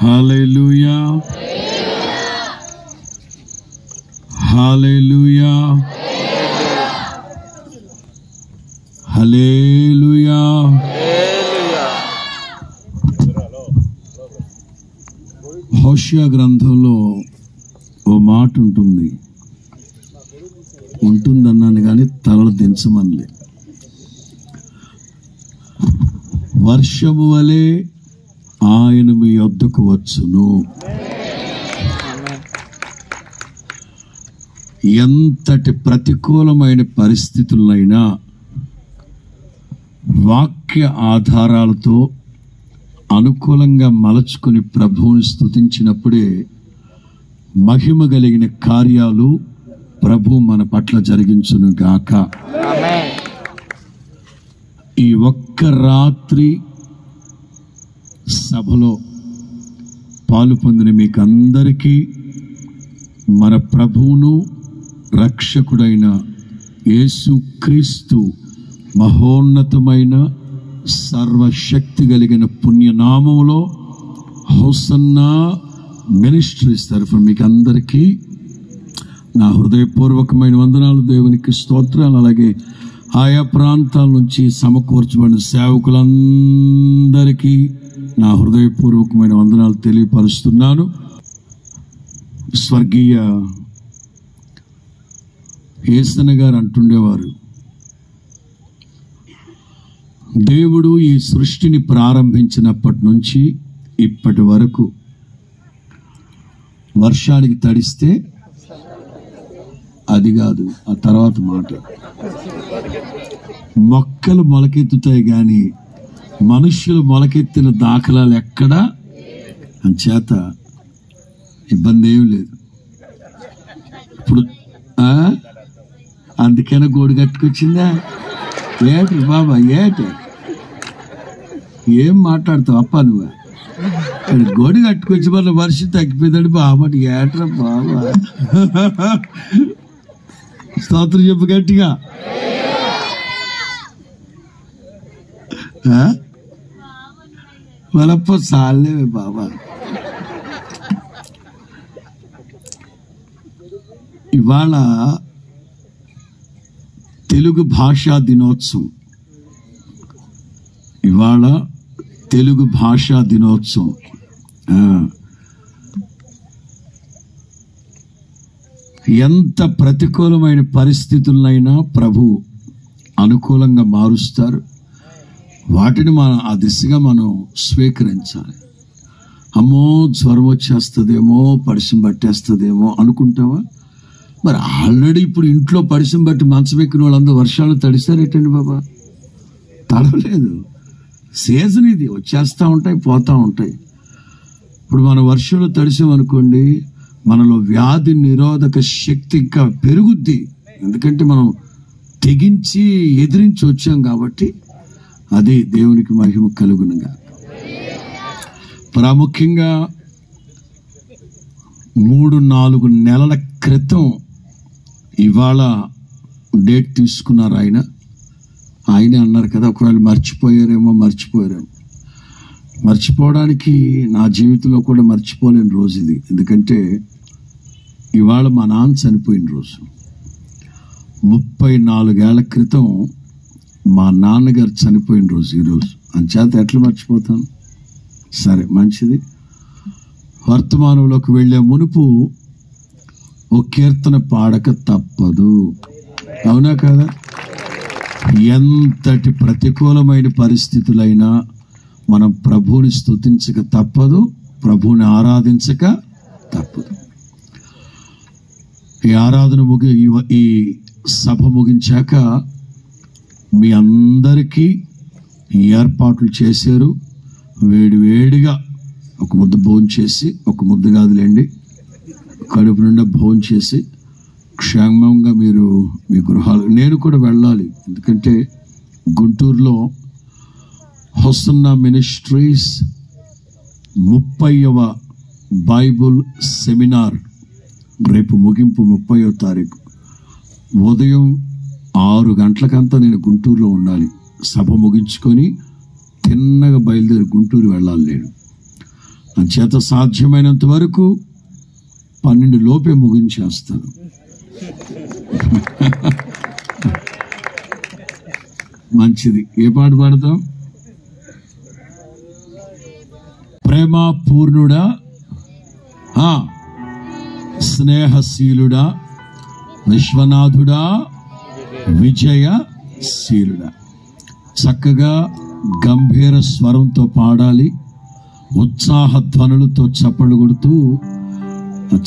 హల్లెలూయా, హల్లెలూయా, హల్లెలూయా. హోషేయ గ్రంథంలో ఓ మాట ఉంటుందన్నాను కానీ తలలు దించమనిలే. వర్షము వలె ఆయన మీ యొద్దకు వచ్చును. ఎంతటి ప్రతికూలమైన పరిస్థితులైనా వాక్య ఆధారాలతో అనుకూలంగా మలచుకుని ప్రభువుని స్తుతించినప్పుడే మహిమ కలిగిన కార్యాలు ప్రభు మన పట్ల జరిగించును గాక. ఈ ఒక్క రాత్రి సభలో పాలు పొందిన మీకు అందరికీ మన ప్రభువును రక్షకుడైన యేసుక్రీస్తు మహోన్నతమైన సర్వశక్తి కలిగిన పుణ్యనామములో హోసన్నా మినిస్ట్రీస్ తరఫున మీకు అందరికీ నా హృదయపూర్వకమైన వందనాలు, దేవునికి స్తోత్రాలు. అలాగే ఆయా ప్రాంతాల నుంచి సమకూర్చబడిన సేవకులందరికీ నా హృదయపూర్వకమైన వందనాలు తెలియపరుస్తున్నాను. స్వర్గీయ యేసన్న గారు అంటుండేవారు, దేవుడు ఈ సృష్టిని ప్రారంభించినప్పటి నుంచి ఇప్పటి వరకు వర్షానికి తడిస్తే అది కాదు, ఆ తర్వాత మాట, మొక్కలు మొలకెత్తుతాయి కానీ మనుష్యులు మొలకెత్తిన దాఖలాలు ఎక్కడా. అంచేత ఇబ్బంది ఏమి లేదు. ఇప్పుడు అందుకైనా గోడు కట్టుకొచ్చిందా ఏటి బాబా, ఏటి ఏం మాట్లాడతావు అప్ప నువ్వు? గోడి కట్టుకొచ్చి మళ్ళీ వర్షం తగ్గిపోయిందండి బాబా, ఏట్రా బాబా. స్తోత్రం చెప్పు గట్టిగా. వాళ్ళప్ప సాలేవే బాబా. ఇవాళ తెలుగు భాషా దినోత్సవం. ఇవాళ తెలుగు భాషా దినోత్సవం. ఎంత ప్రతికూలమైన పరిస్థితులైనా ప్రభు అనుకూలంగా మారుస్తారు. వాటిని మనం ఆ దిశగా మనం స్వీకరించాలి. అమ్మో జ్వరం వచ్చేస్తుందేమో, పరిశం పట్టేస్తుందేమో అనుకుంటావా? మరి ఆల్రెడీ ఇప్పుడు ఇంట్లో పరిశం బట్టి మంచం ఎక్కిన వాళ్ళందరూ వర్షాలు తడిస్తారేటండి బాబా? తడవలేదు. సీజన్ ఇది, వచ్చేస్తూ ఉంటాయి పోతూ ఉంటాయి. ఇప్పుడు మన వర్షంలో తడిసామనుకోండి, మనలో వ్యాధి నిరోధక శక్తి ఇంకా పెరుగుద్ది. ఎందుకంటే మనం తెగించి ఎదిరించి వచ్చాం కాబట్టి. అది దేవునికి మహిమ కలుగునుగా. ప్రాముఖ్యంగా 3-4 నెలల క్రితం ఇవాళ డేట్ తీసుకున్నారు. ఆయనే అన్నారు కదా, ఒకవేళ మర్చిపోయారేమో. మర్చిపోవడానికి నా జీవితంలో కూడా మర్చిపోలేని రోజు ఇది. ఎందుకంటే ఇవాళ మా నాన్న చనిపోయిన రోజు. 34 ఏళ్ల క్రితం మా నాన్నగారు చనిపోయిన రోజు ఈరోజు. అంచేత ఎట్లా మర్చిపోతాను? సరే, మంచిది. వర్తమానంలోకి వెళ్లే మునుపు ఓ కీర్తన పాడక తప్పదు. అవునా కదా? ఎంతటి ప్రతికూలమైన పరిస్థితులైనా మనం ప్రభువుని స్తుతించక తప్పదు, ప్రభువుని ఆరాధించక తప్పదు. ఈ ఆరాధన ఈ సభ ముగించాక మీ అందరికీ ఏర్పాట్లు చేశారు. వేడివేడిగా ఒక ముద్ద భోజనం చేసి, ఒక ముద్ద కాదులేండి, కడుపు నిండా భోజనం చేసి క్షేమంగా మీరు మీ గృహాలు. నేను కూడా వెళ్ళాలి, ఎందుకంటే గుంటూరులో హోసన్నా మినిస్ట్రీస్ 30వ బైబుల్ సెమినార్ రేపు ముగింపు 30వ తారీఖు ఉదయం 6 గంటలకంతా నేను గుంటూరులో ఉండాలి. సభ ముగించుకొని తిన్నగా బయలుదేరి గుంటూరు వెళ్ళాలి. నేను అంచేత సాధ్యమైనంత వరకు 12 లోపే ముగించేస్తాను. మంచిది. ఏ పాట పాడతాం? ప్రేమ పూర్ణుడా, స్నేహశీలుడా, విశ్వనాథుడా, విజయశీలుడా. చక్కగా గంభీర స్వరంతో పాడాలి. ఉత్సాహ ధ్వనులతో చప్పలు కొడుతూ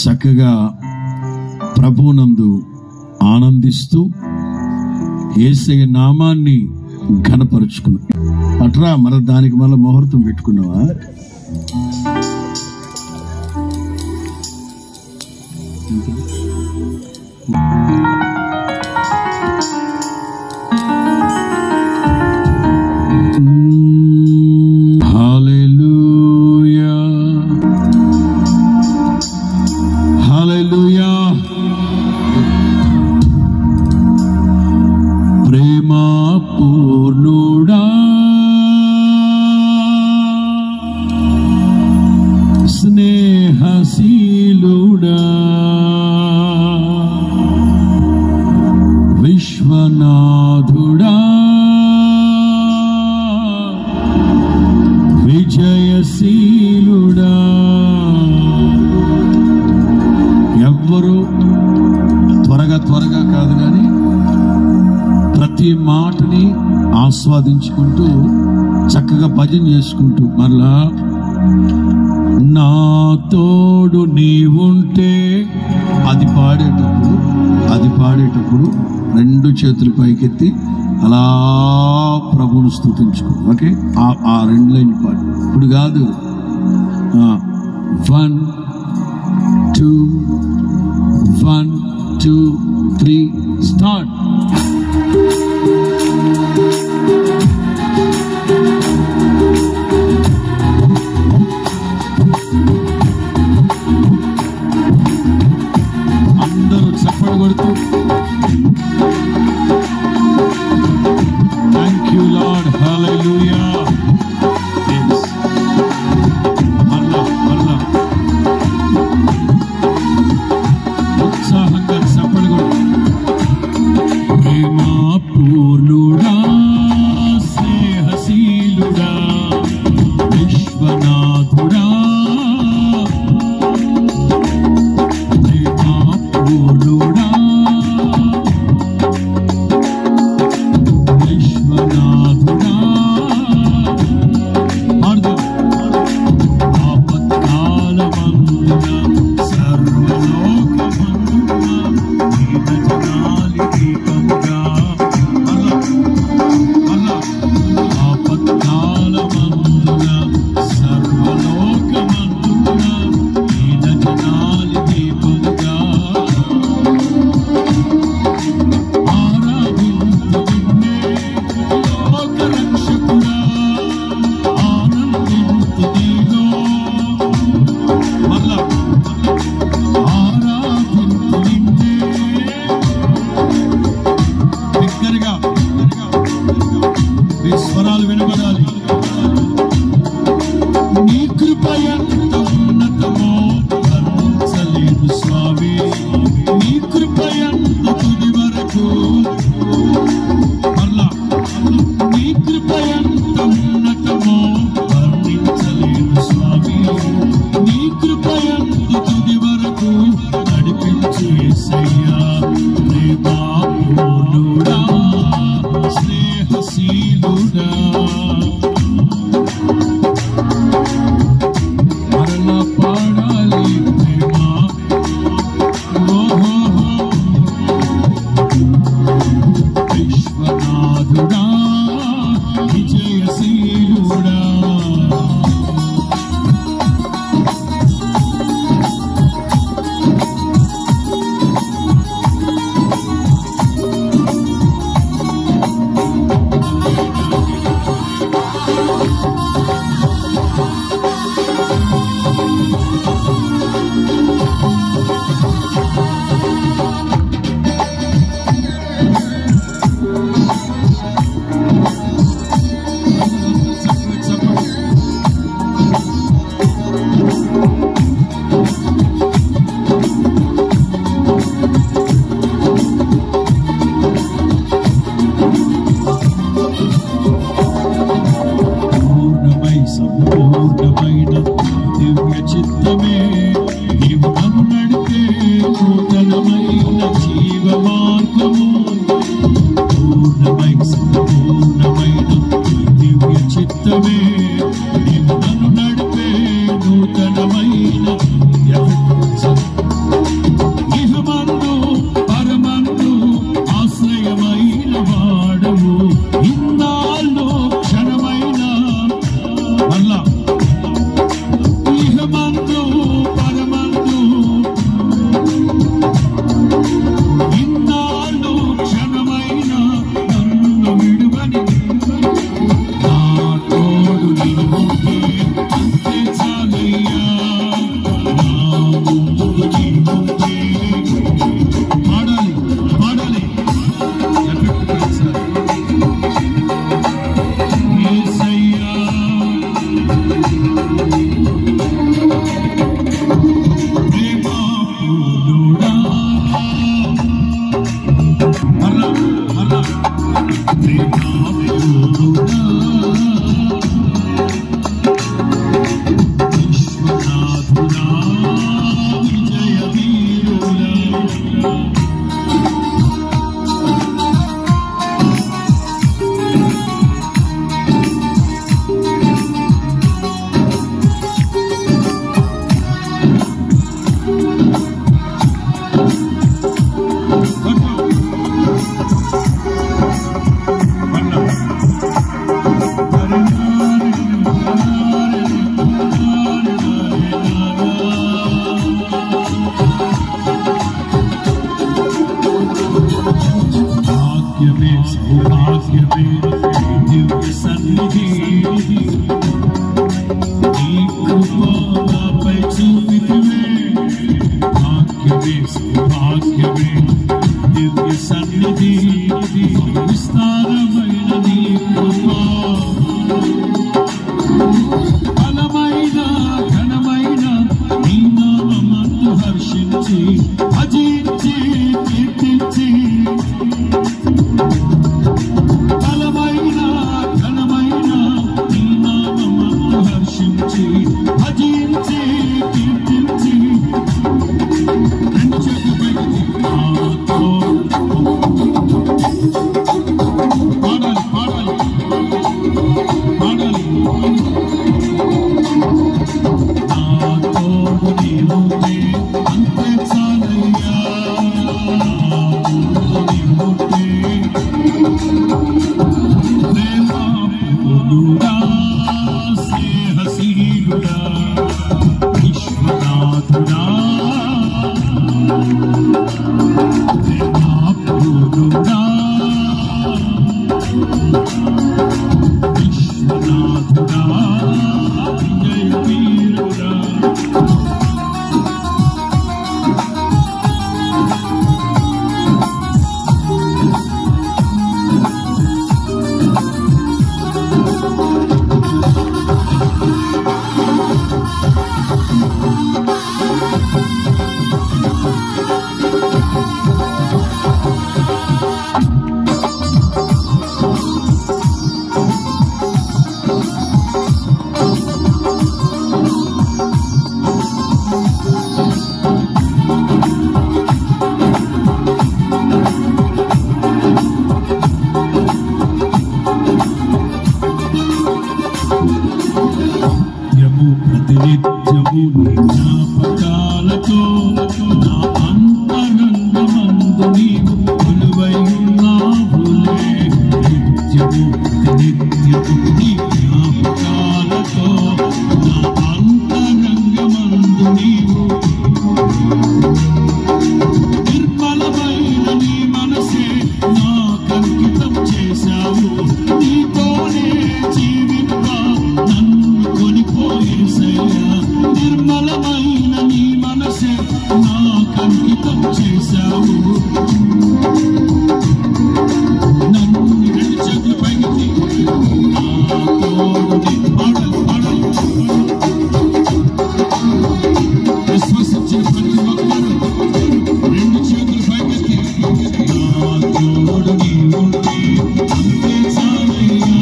చక్కగా ప్రభువునందు ఆనందిస్తూ యేసయ్య నామాన్ని ఘనపరుచుకున్నా. అట్రా మరి దానికి మళ్ళీ ముహూర్తం పెట్టుకున్నావా? హల్లెలూయా, హల్లెలూయా. ప్రేమ పూర్ణుడా, స్నేహశీలుడా, విశ్వనాథుడా, విజయశీలుడా. ఎవ్వరూ త్వరగా కాదు కానీ ప్రతి మాటని ఆస్వాదించుకుంటూ చక్కగా భజన చేసుకుంటూ మరలా నా తోడు నీవుంటే అది పాడేటప్పుడు 2 చేతులు పైకెత్తి అలా ప్రభువును స్తుతించుకో. ఓకే, ఆ 2 లైన్లు పాడు. ఇప్పుడు కాదు, 1 2 1 2 3 స్టార్ట్. అందరూ చప్పట్లు కొడుతూ థ్యాంక్ యూ లార్డ్, హల్లెలూయా. మళ్ళా క్షణమైన ఇహమందు పరమందు ఆశ్రయమైన వాడవు ఇన్నాళ్ళు క్షణమైన మళ్ళా ఇహమందు పరమందు ఇన్నాళ్ళు క్షణమైన నన్ను విడువని నా తోడు నీవుంటే అంతే చాలయ్యా నా ముందు నీవుంటే పాడాలి పాడాలి యేసయ్యా ప్రేమాపూర్ణుడా హర్రా హర్రా ప్రేమాపూర్ణుడా విశ్వనాథుడా విజయ వీరుడా భాగ్యమే సౌభాగ్యమే దివ్య సన్నిధి నీ కృప నాపై చూపితివే భాగ్యమే సౌభాగ్యమే దివ్య సన్నిధి విస్తారమైన నీ కృప బలమైన ఘనమైన నీ నామమందు హర్షించి భజించి కీర్తించి బలమైన ఘనమైన నీ నామమందు హర్షించి భజించి కీర్తించి రెండు చేతులు పైకి పాడాలి పాడాలి పాడాలి నా తోడు నీవుంటే అంతే చాలయ్యా నా ముందు నీవుంటే ప్రేమాపూర్ణుడా స్నేహశీలుడా విశ్వనాథుడా ప్రేమాపూర్ణుడా విశ్వనాథుడా విజయ వీరుడా ప్రతినిత్యము నీ జ్ఞాపకాలతో నా అంతరంగమందు నీవు కొలువై ఉన్నావులే నిత్యము ప్రతినిత్యము నీ జ్ఞాపకాలతో నా అంతరంగమందు నీవు నిర్మలమైన నీ మనసే నాకంకితం చేశావు నీతోనే జీవింప నన్ను కొనిపోయేసయ్యా నిర్మలమైన నీ మనసే నాకంకితం చేశావు నన్ను రెండు చేతులు పైకి నా తోడు పాడాలి పాడాలి విశ్వసించిన ప్రతి ఒక్కరు రెండు చేతులు పైకి నా తోడు నీవుంటే అంతే చాలయ్యా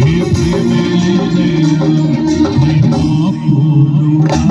ఏ ప్రేమే లేదయ్యా ప్రేమాపూర్ణుడా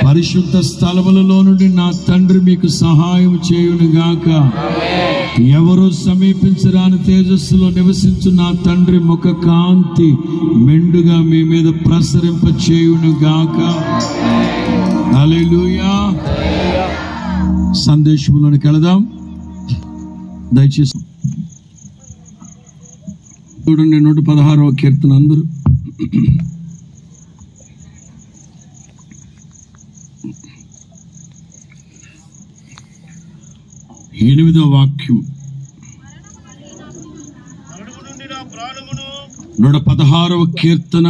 పరిశుద్ధ స్థలములలో నుండి నా తండ్రి మీకు సహాయం చేయునుగాక. ఎవరు సమీపించరాని తేజస్సులో నివసించు నా తండ్రి ముఖ కాంతి మెండుగా మీ మీద ప్రసరింప చేయునుగాక. హల్లెలూయా. సందేశంలోనికి వెళదాం. దయచేసి చూడండి 116వ కీర్తన అందరూ. ఎనిమిదవ వాక్యం. 116వ కీర్తన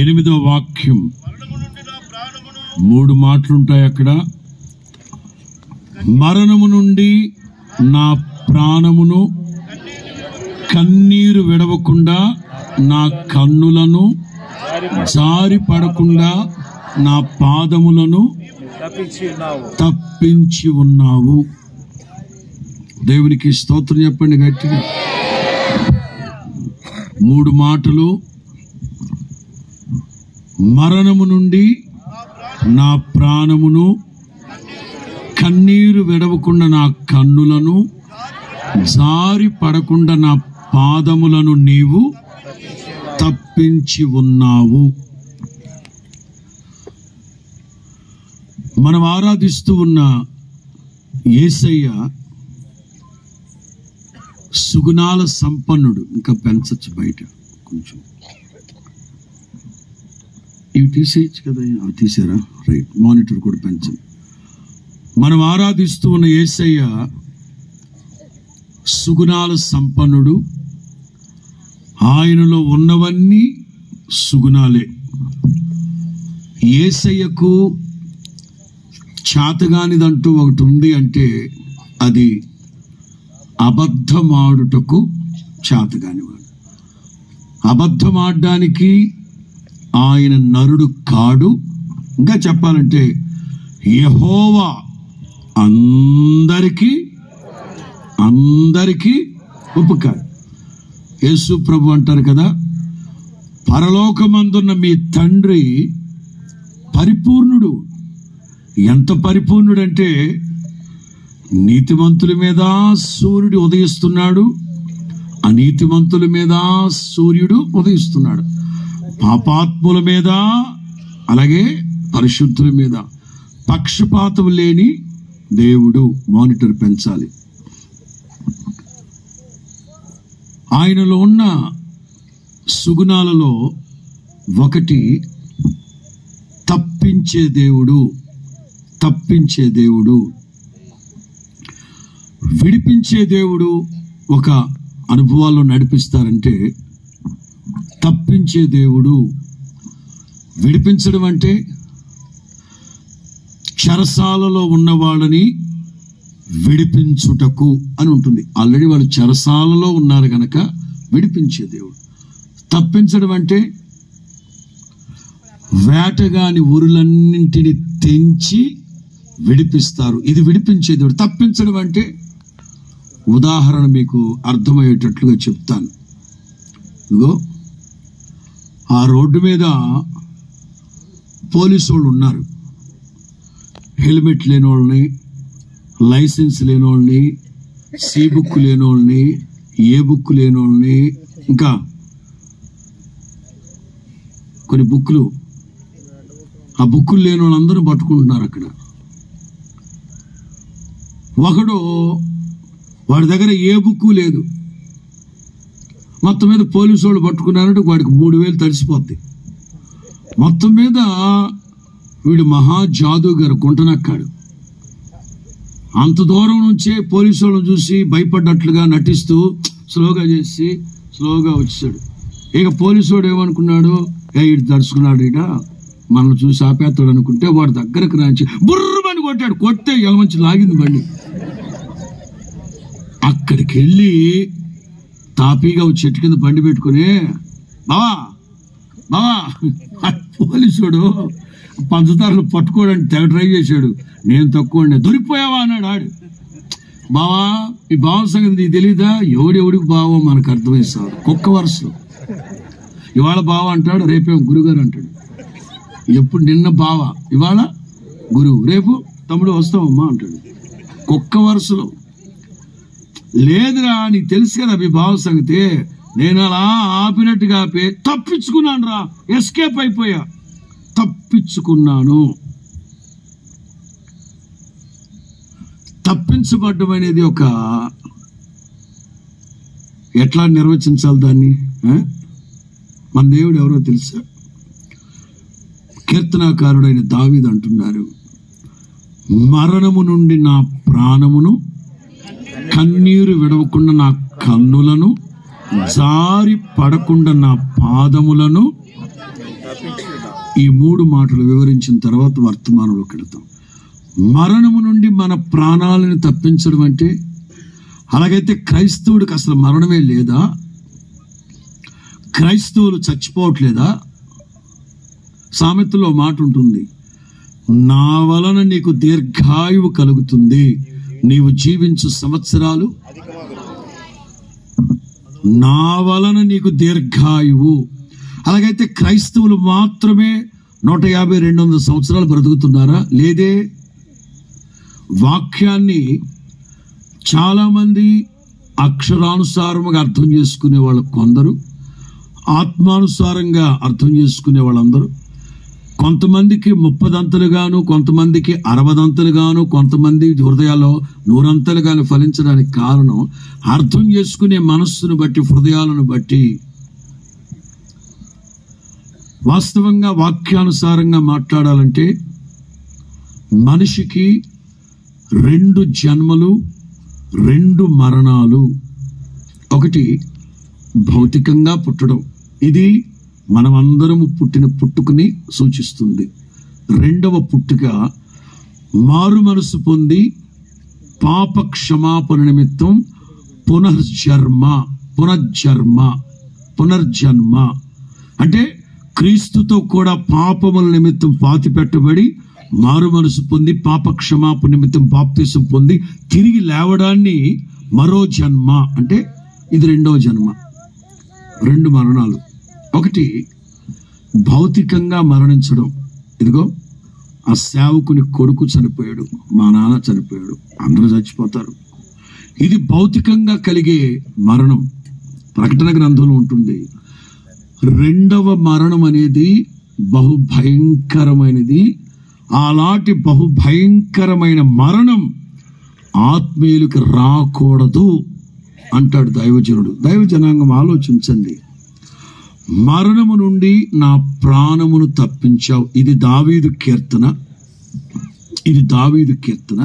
8వ వాక్యం. 3 మాటలుంటాయి అక్కడ. మరణము నుండి నా ప్రాణమును, కన్నీరు విడవకుండా నా కన్నులను, జారి పడకుండా నా పాదములను తప్పించి ఉన్నావు. దేవునికి స్తోత్రం చెప్పండి గట్టిగా. 3 మాటలు. మరణము నుండి నా ప్రాణమును, కన్నీరు విడవకుండా నా కన్నులను, జారి పడకుండా నా పాదములను నీవు తప్పించి ఉన్నావు. మనం ఆరాధిస్తూ ఉన్న యేసయ్య సుగుణాల సంపన్నుడు. ఇంకా పెంచచ్చు బయట కొంచెం. ఇవి తీసేయచ్చు కదా, తీసారా? రైట్. మానిటర్ కూడా పెంచండి. మనం ఆరాధిస్తూ ఉన్న యేసయ్య సుగుణాల సంపన్నుడు. ఆయనలో ఉన్నవన్నీ సుగుణాలే. యేసయ్యకు చేతగానిదంటూ ఒకటి ఉంది అంటే అది అబద్ధమాడుటకు చేతగానివాడు. అబద్ధమాడడానికి ఆయన నరుడు కాడు. ఇంకా చెప్పాలంటే యెహోవా అందరికీ ఉపకారి. యేసు ప్రభు అంటారు కదా, పరలోకమందున్న మీ తండ్రి పరిపూర్ణుడు. ఎంత పరిపూర్ణుడంటే నీతిమంతుల మీద సూర్యుడు ఉదయిస్తున్నాడు, అనీతిమంతుల మీద సూర్యుడు ఉదయిస్తున్నాడు, పాపాత్ముల మీద అలాగే పరిశుద్ధుల మీద. పక్షపాతం లేని దేవుడు. మానిటర్ పెంచాలి. ఆయనలో ఉన్న సుగుణాలలో ఒకటి తప్పించే దేవుడు. విడిపించే దేవుడు. ఒక అనుభవాల్లో నడిపిస్తారంటే తప్పించే దేవుడు. విడిపించడం అంటే చెరసాలలో ఉన్న వాళ్ళని విడిపించుటకు అని ఉంటుంది. ఆల్రెడీ వాళ్ళు చెరసాలలో ఉన్నారు కనుక విడిపించే దేవుడు. తప్పించడం అంటే వేటగాని ఊరులన్నింటిని తెంచి విడిపిస్తారు. ఇది విడిపించే దేవుడు. తప్పించడం అంటే ఉదాహరణ మీకు అర్థమయ్యేటట్లుగా చెప్తాను. ఇదిగో ఆ రోడ్డు మీద పోలీసు వాళ్ళు ఉన్నారు. హెల్మెట్ లేని వాళ్ళని, లైసెన్స్ లేని వాళ్ళని, సి బుక్ లేని వాళ్ళని, ఏ బుక్ లేని వాళ్ళని, ఇంకా కొన్ని బుక్కులు, ఆ బుక్కులు లేని వాళ్ళందరూ పట్టుకుంటున్నారు. అక్కడ ఒకడు వాడి దగ్గర ఏ బుక్కు లేదు, మొత్తం మీద పోలీసు వాళ్ళు పట్టుకున్నారంటే వాడికి 3000 తడిసిపోద్ది. మొత్తం మీద వీడు మహా జాదుగారు కుంటనక్కాడు. అంత దూరం నుంచే పోలీసు వాళ్ళని చూసి భయపడ్డట్లుగా నటిస్తూ స్లోగా వచ్చాడు. ఇక పోలీసు వాడు ఏమనుకున్నాడు, ఇటు తడుచుకున్నాడు, ఇట మనల్ని చూసి ఆపేస్తాడు అనుకుంటే వాడి దగ్గరకు రాంచి బుర్రమని కొట్టాడు. కొట్టే ఎలమంచి లాగింది బండి. అక్కడికి వెళ్ళి తాపీగా చెట్టు కింద బండి పెట్టుకుని, బావా పోలీసుడు పంచదారులు పట్టుకోవడానికి తెగ ట్రై చేశాడు. నేను తక్కువ దొరికిపోయావా అన్నాడు. ఆడు బావా ఈ బావ సంగతి నీకు తెలీదా? ఎవడికి బావో మనకు అర్థమైస్తాడు. కుక్క వరుసలో ఇవాళ బావ అంటాడు, రేపేమో గురుగారు అంటాడు. ఎప్పుడు నిన్న బావ, ఇవాళ గురువు, రేపు తమ్ముడు వస్తావమ్మా అంటాడు. కుక్క వరుసలో. లేదురా నీకు తెలుసు కదా మీ బావ సంగతి. నేను అలా ఆపినట్టుగా ఆపి తప్పించుకున్నాను రా, ఎస్కేప్ అయిపోయా, తప్పించుకున్నాను. తప్పించబడ్డం అనేది ఒక ఎట్లా నిర్వచించాలి దాన్ని? మన దేవుడు ఎవరో తెలుసా? కీర్తనాకారుడైన దావీదు అంటున్నారు, మరణము నుండి నా ప్రాణమును, కన్నీరు విడవకుండా నా కన్నులను, జారి పడకుండా నా పాదములను. ఈ 3 మాటలు వివరించిన తర్వాత వర్తమానంలోకి వెళతాం. మరణము నుండి మన ప్రాణాలను తప్పించడం అంటే, అలాగైతే క్రైస్తవుడికి అసలు మరణమే లేదా? క్రైస్తవులు చచ్చిపోవట్లేదా? సామెతలో మాట ఉంటుంది, నా వలన నీకు దీర్ఘాయువు కలుగుతుంది, నీవు జీవించు సంవత్సరాలు, నా వలన నీకు దీర్ఘాయువు. అలాగైతే క్రైస్తవులు మాత్రమే 150-200 సంవత్సరాలు బ్రతుకుతున్నారా? లేదే. వాక్యాన్ని చాలామంది అక్షరానుసారముగా అర్థం చేసుకునే వాళ్ళు కొందరు, ఆత్మానుసారంగా అర్థం చేసుకునే వాళ్ళందరూ, కొంతమందికి 30 దంతలుగాను, కొంతమందికి 60 దంతలుగాను, కొంతమంది హృదయాల్లో 100 అంతలుగాను ఫలించడానికి కారణం అర్థం చేసుకునే మనస్సును బట్టి, హృదయాలను బట్టి. వాస్తవంగా వాక్యానుసారంగా మాట్లాడాలంటే మనిషికి 2 జన్మలు, 2 మరణాలు. ఒకటి భౌతికంగా పుట్టడం, ఇది మనమందరము పుట్టుకుని సూచిస్తుంది. 2వ పుట్టుక మారు మనసు పొంది పాప క్షమాపణ నిమిత్తం పునర్జన్మ. అంటే క్రీస్తుతో కూడా పాపముల నిమిత్తం పాతి పెట్టబడి మారు మనసు పొంది పాప క్షమాపణ నిమిత్తం బాప్తిసం పొంది తిరిగి లేవడాన్ని మరో జన్మ అంటే ఇది రెండవ జన్మ. 2 మరణాలు. ఒకటి భౌతికంగా మరణించడం. ఇదిగో ఆ సేవకుని కొడుకు చనిపోయాడు, మా నాన్న చనిపోయాడు, అందరూ చచ్చిపోతారు. ఇది భౌతికంగా కలిగే మరణం, ప్రకటన గ్రంథంలో ఉంటుంది. రెండవ మరణం అనేది బహుభయంకరమైనది. అలాంటి బహుభయంకరమైన మరణం ఆత్మీయులకు రాకూడదు అంటాడు దైవజనుడు. దైవజనాంగం ఆలోచించండి. మరణము నుండి నా ప్రాణమును తప్పించావు. ఇది దావీదు కీర్తన. ఇది దావీదు కీర్తన.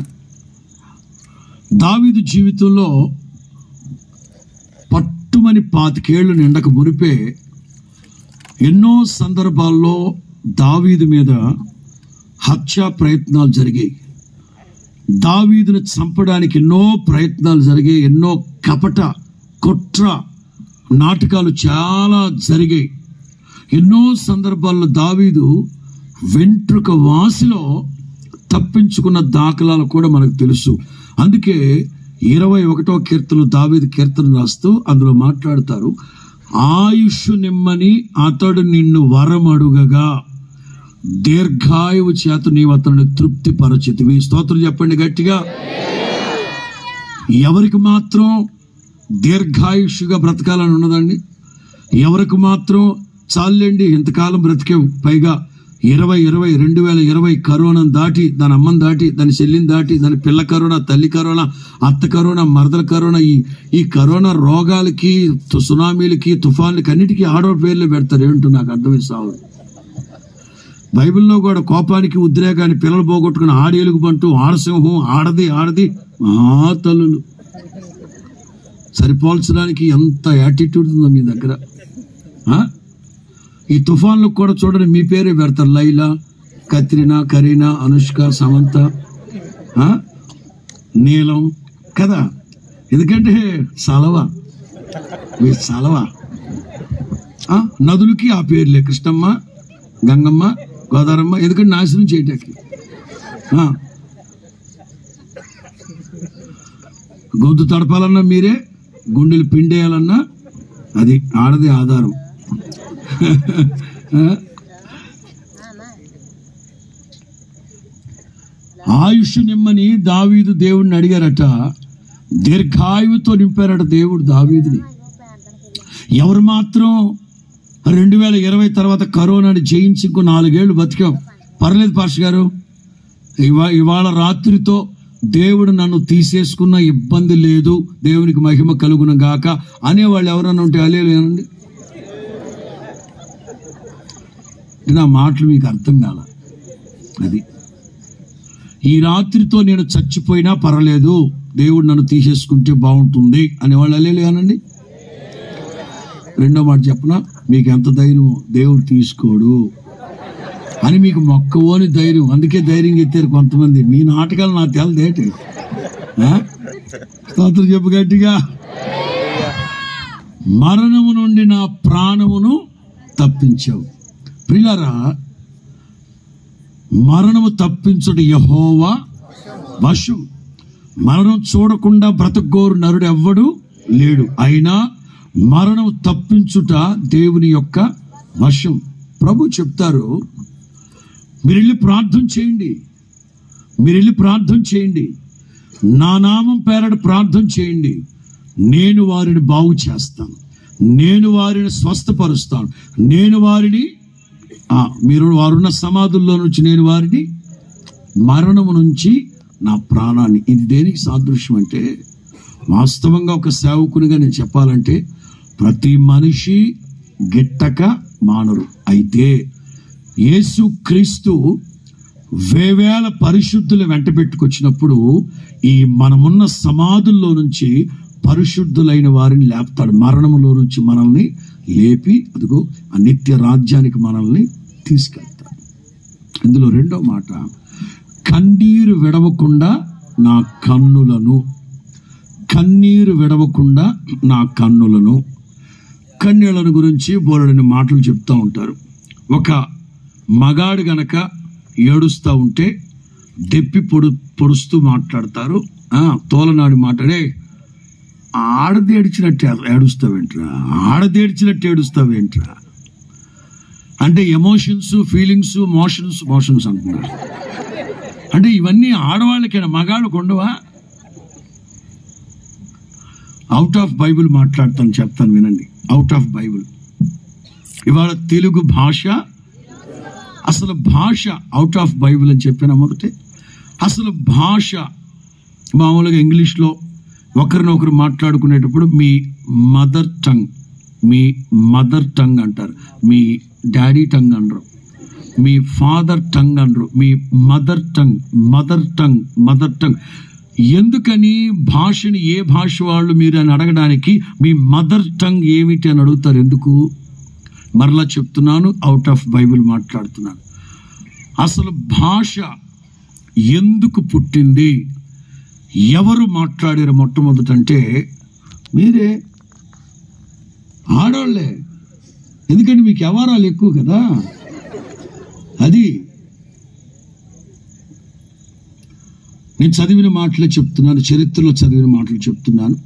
దావీదు జీవితంలో పట్టుమని 25 ఏళ్ళు నిండక మునిపే ఎన్నో సందర్భాల్లో దావీదు మీద హత్యా ప్రయత్నాలు జరిగాయి. దావీదును చంపడానికి ఎన్నో ప్రయత్నాలు జరిగాయి. ఎన్నో కపట కుట్ర నాటకాలు చాలా జరిగాయి. ఎన్నో సందర్భాల్లో దావీదు వెంట్రుక వాసిలో తప్పించుకున్న దాఖలాలు కూడా మనకు తెలుసు. అందుకే 21వ కీర్తనలో దావీదు కీర్తన రాస్తూ అందులో మాట్లాడతారు, ఆయుష్ నిమ్మని అతడు నిన్ను వరమడుగగా దీర్ఘాయువు చేత నీవు అతన్ని తృప్తిపరచితివి. స్తోత్రం చెప్పండి గట్టిగా. ఎవరికి మాత్రం దీర్ఘాయుష్గా బ్రతకాలని ఉన్నదండి? ఎవరికి మాత్రం చాలండి ఇంతకాలం బ్రతికాం, పైగా 2020 కరోనా దాటి, దాని అమ్మని దాటి, దాని చెల్లిని దాటి, దాని పిల్ల కరోనా, తల్లి కరోనా, అత్త కరోనా, మరదల కరోనా, ఈ కరోనా రోగాలకి, సునామీలకి, తుఫాన్లకి అన్నిటికీ ఆడవాళ్ళ పేర్లు పెడతారు. ఏంటో నాకు అర్థమై సాగు. బైబిల్లో కూడా కోపానికి ఉద్రేకాన్ని పిల్లలు పోగొట్టుకుని ఆడేలుగు బంటూ, ఆడసింహం, ఆడది తల్లులు. సరిపోల్చడానికి ఎంత యాటిట్యూడ్ ఉందో మీ దగ్గర. ఈ తుఫాన్లకు కూడా చూడండి మీ పేరే పెడతారు, లైలా, కత్రినా, కరీనా, అనుష్క, సమంత, నీలం కదా. ఎందుకంటే సలవా, మీ సలవా. నదులకి ఆ పేర్లే, కృష్ణమ్మ, గంగమ్మ, గోదావరమ్మ. ఎందుకంటే నాశనం చేయటానికి. గొంతు తడపాలన్నా మీరే, గుండెలు పిండేయాలన్నా అది ఆడది ఆధారం. ఆయుష్ నిమ్మని దావీదు దేవుడిని అడిగారట. దీర్ఘాయువుతో నింపారట దేవుడు దావీదుని. ఎవరు మాత్రం 2020 తర్వాత కరోనాని జయించి ఇంకో 4 ఏళ్ళు బతికాం, పర్లేదు పాష గారు, ఇవాళ రాత్రితో దేవుడు నన్ను తీసేసుకున్న ఇబ్బంది లేదు, దేవునికి మహిమ కలుగును గాక అనేవాళ్ళు ఎవరన్నా ఉంటే అలేనండి. నా మాటలు మీకు అర్థం కాల. అది ఈ రాత్రితో నేను చచ్చిపోయినా పర్వాలేదు, దేవుడు నన్ను తీసేసుకుంటే బాగుంటుంది అనేవాళ్ళు అలేనండి. రెండో మాట చెప్పనా, మీకు ఎంత ధైర్యం, దేవుడు తీసుకోడు అని మీకు మొక్కవోని ధైర్యం. అందుకే ధైర్యం ఎత్తారు కొంతమంది. మీ నాటకాలు నాకు తెలదేటి. స్తోత్రం చెప్పు గట్టిగా. మరణము నుండి నా ప్రాణమును తప్పించావు. ప్రియులారా, మరణము తప్పించుట యెహోవా వశం. మరణం చూడకుండా బ్రతకగోరు నరుడు ఎవ్వడు లేడు. అయినా మరణం తప్పించుట దేవుని యొక్క వశం. ప్రభు చెప్తారు, మీరు వెళ్ళి ప్రార్థన చేయండి, నా నామం పేరట ప్రార్థన చేయండి, నేను వారిని బాగు చేస్తాను, నేను వారిని స్వస్థపరుస్తాను, నేను వారిని వారున్న సమాధుల్లో నుంచి నేను వారిని, మరణము నుంచి నా ప్రాణాన్ని. ఇది దేనికి సాదృశ్యం అంటే, వాస్తవంగా ఒక సేవకునిగా నేను చెప్పాలంటే, ప్రతి మనిషి గిట్టక మానరు. అయితే యేసు క్రీస్తు వేవేల పరిశుద్ధులు వెంట పెట్టుకొచ్చినప్పుడు ఈ మనమున్న సమాధుల్లో నుంచి పరిశుద్ధులైన వారిని లేపుతాడు. మరణములో నుంచి మనల్ని లేపి అదిగో ఆ నిత్య రాజ్యానికి మనల్ని తీసుకెళ్తాడు. ఇందులో రెండో మాట, కన్నీరు విడవకుండా నా కన్నులను, కన్నీరు విడవకుండా నా కన్నులను. కన్నీళ్లను గురించి బోలెడన్ని మాటలు చెప్తూ ఉంటారు. ఒక మగాడు గనక ఏడుస్తూ ఉంటే దెప్పి పొడుస్తూ మాట్లాడతారు. తోలనాడు మాట్లాడే ఆడదేడ్చినట్టు ఏడుస్తావేంట్రా, ఆడదేడ్చినట్టు ఏడుస్తావేంట్రా అంటే ఎమోషన్స్, ఫీలింగ్స్, మోషన్స్ అంటున్నారు. అంటే ఇవన్నీ ఆడవాళ్ళకైనా, మగాళ్ళకు ఉండవా? అవుట్ ఆఫ్ బైబిల్ మాట్లాడతాను, చెప్తాను వినండి. Out of Bible. ఇవాళ తెలుగు భాష, అసలు భాష అవుట్ ఆఫ్ బైబిల్ అని చెప్పిన మొదటే. అసలు భాష మామూలుగా ఇంగ్లీష్లో ఒకరినొకరు మాట్లాడుకునేటప్పుడు మీ మదర్ టంగ్ అంటారు. మీ డాడీ టంగ్ అనరు, మీ ఫాదర్ టంగ్ అనరు, మీ మదర్ టంగ్. ఎందుకని భాషని, ఏ భాష వాళ్ళు మీరు అని అడగడానికి మీ మదర్ టంగ్ ఏమిటి అని అడుగుతారు. ఎందుకు? మరలా చెప్తున్నాను, అవుట్ ఆఫ్ బైబిల్ మాట్లాడుతున్నాను. అసలు భాష ఎందుకు పుట్టింది, ఎవరు మాట్లాడారు మొట్టమొదటంటే మీరే, ఆడవాళ్ళే. ఎందుకంటే మీకు వ్యవహారాలు ఎక్కువ కదా. అది నేను చదివిన మాటలే చెప్తున్నాను, చరిత్రలో చదివిన మాటలు చెప్తున్నాను,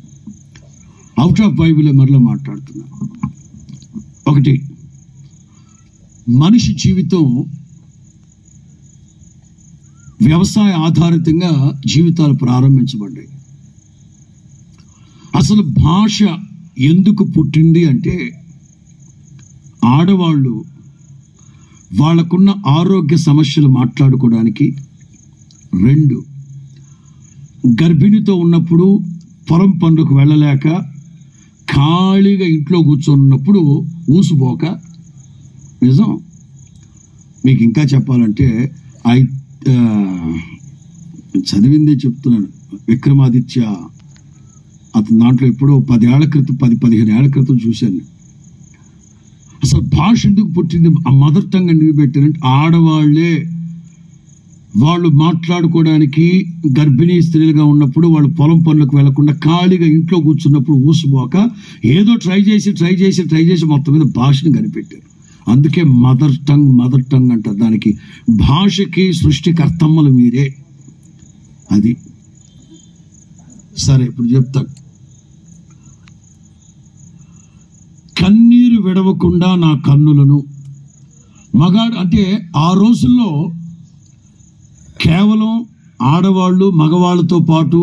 అవుట్ ఆఫ్ బైబిలే మరలా మాట్లాడుతున్నాను. ఒకటి, మనిషి జీవితం వ్యవసాయ ఆధారితంగా జీవితాలు ప్రారంభించబడ్డాయి. అసలు భాష ఎందుకు పుట్టింది అంటే ఆడవాళ్ళు వాళ్ళకున్న ఆరోగ్య సమస్యలు మాట్లాడుకోవడానికి. 2, గర్భిణితో ఉన్నప్పుడు పొలం పనులకు వెళ్ళలేక ఖాళీగా ఇంట్లో కూర్చొని ఉన్నప్పుడు ఊసిపోక. నిజం. మీకు ఇంకా చెప్పాలంటే చదివిందే చెప్తున్నాను. విక్రమాదిత్య అతని దాంట్లో ఎప్పుడో 10-15 ఏళ్ల క్రితం చూశాను. అసలు భాష ఎందుకు పుట్టింది, ఆ మదర్ టంగ్ ఎందుకు పెట్టారంటే ఆడవాళ్లే వాళ్ళు మాట్లాడుకోవడానికి, గర్భిణీ స్త్రీలుగా ఉన్నప్పుడు వాళ్ళు పొలం పనులకు వెళ్లకుండా ఖాళీగా ఇంట్లో కూర్చున్నప్పుడు ఊసిపోక ఏదో ట్రై చేసి మొత్తం మీద భాషను కనిపెట్టారు. అందుకే మదర్ టంగ్ అంటారు. దానికి భాషకి సృష్టికర్తమ్మలు మీరే. అది సరే. ఇప్పుడు చెప్తాను. కన్నీరు విడవకుండా నా కన్నులను. మగాడు అంటే ఆ రోజుల్లో కేవలం ఆడవాళ్ళు మగవాళ్ళతో పాటు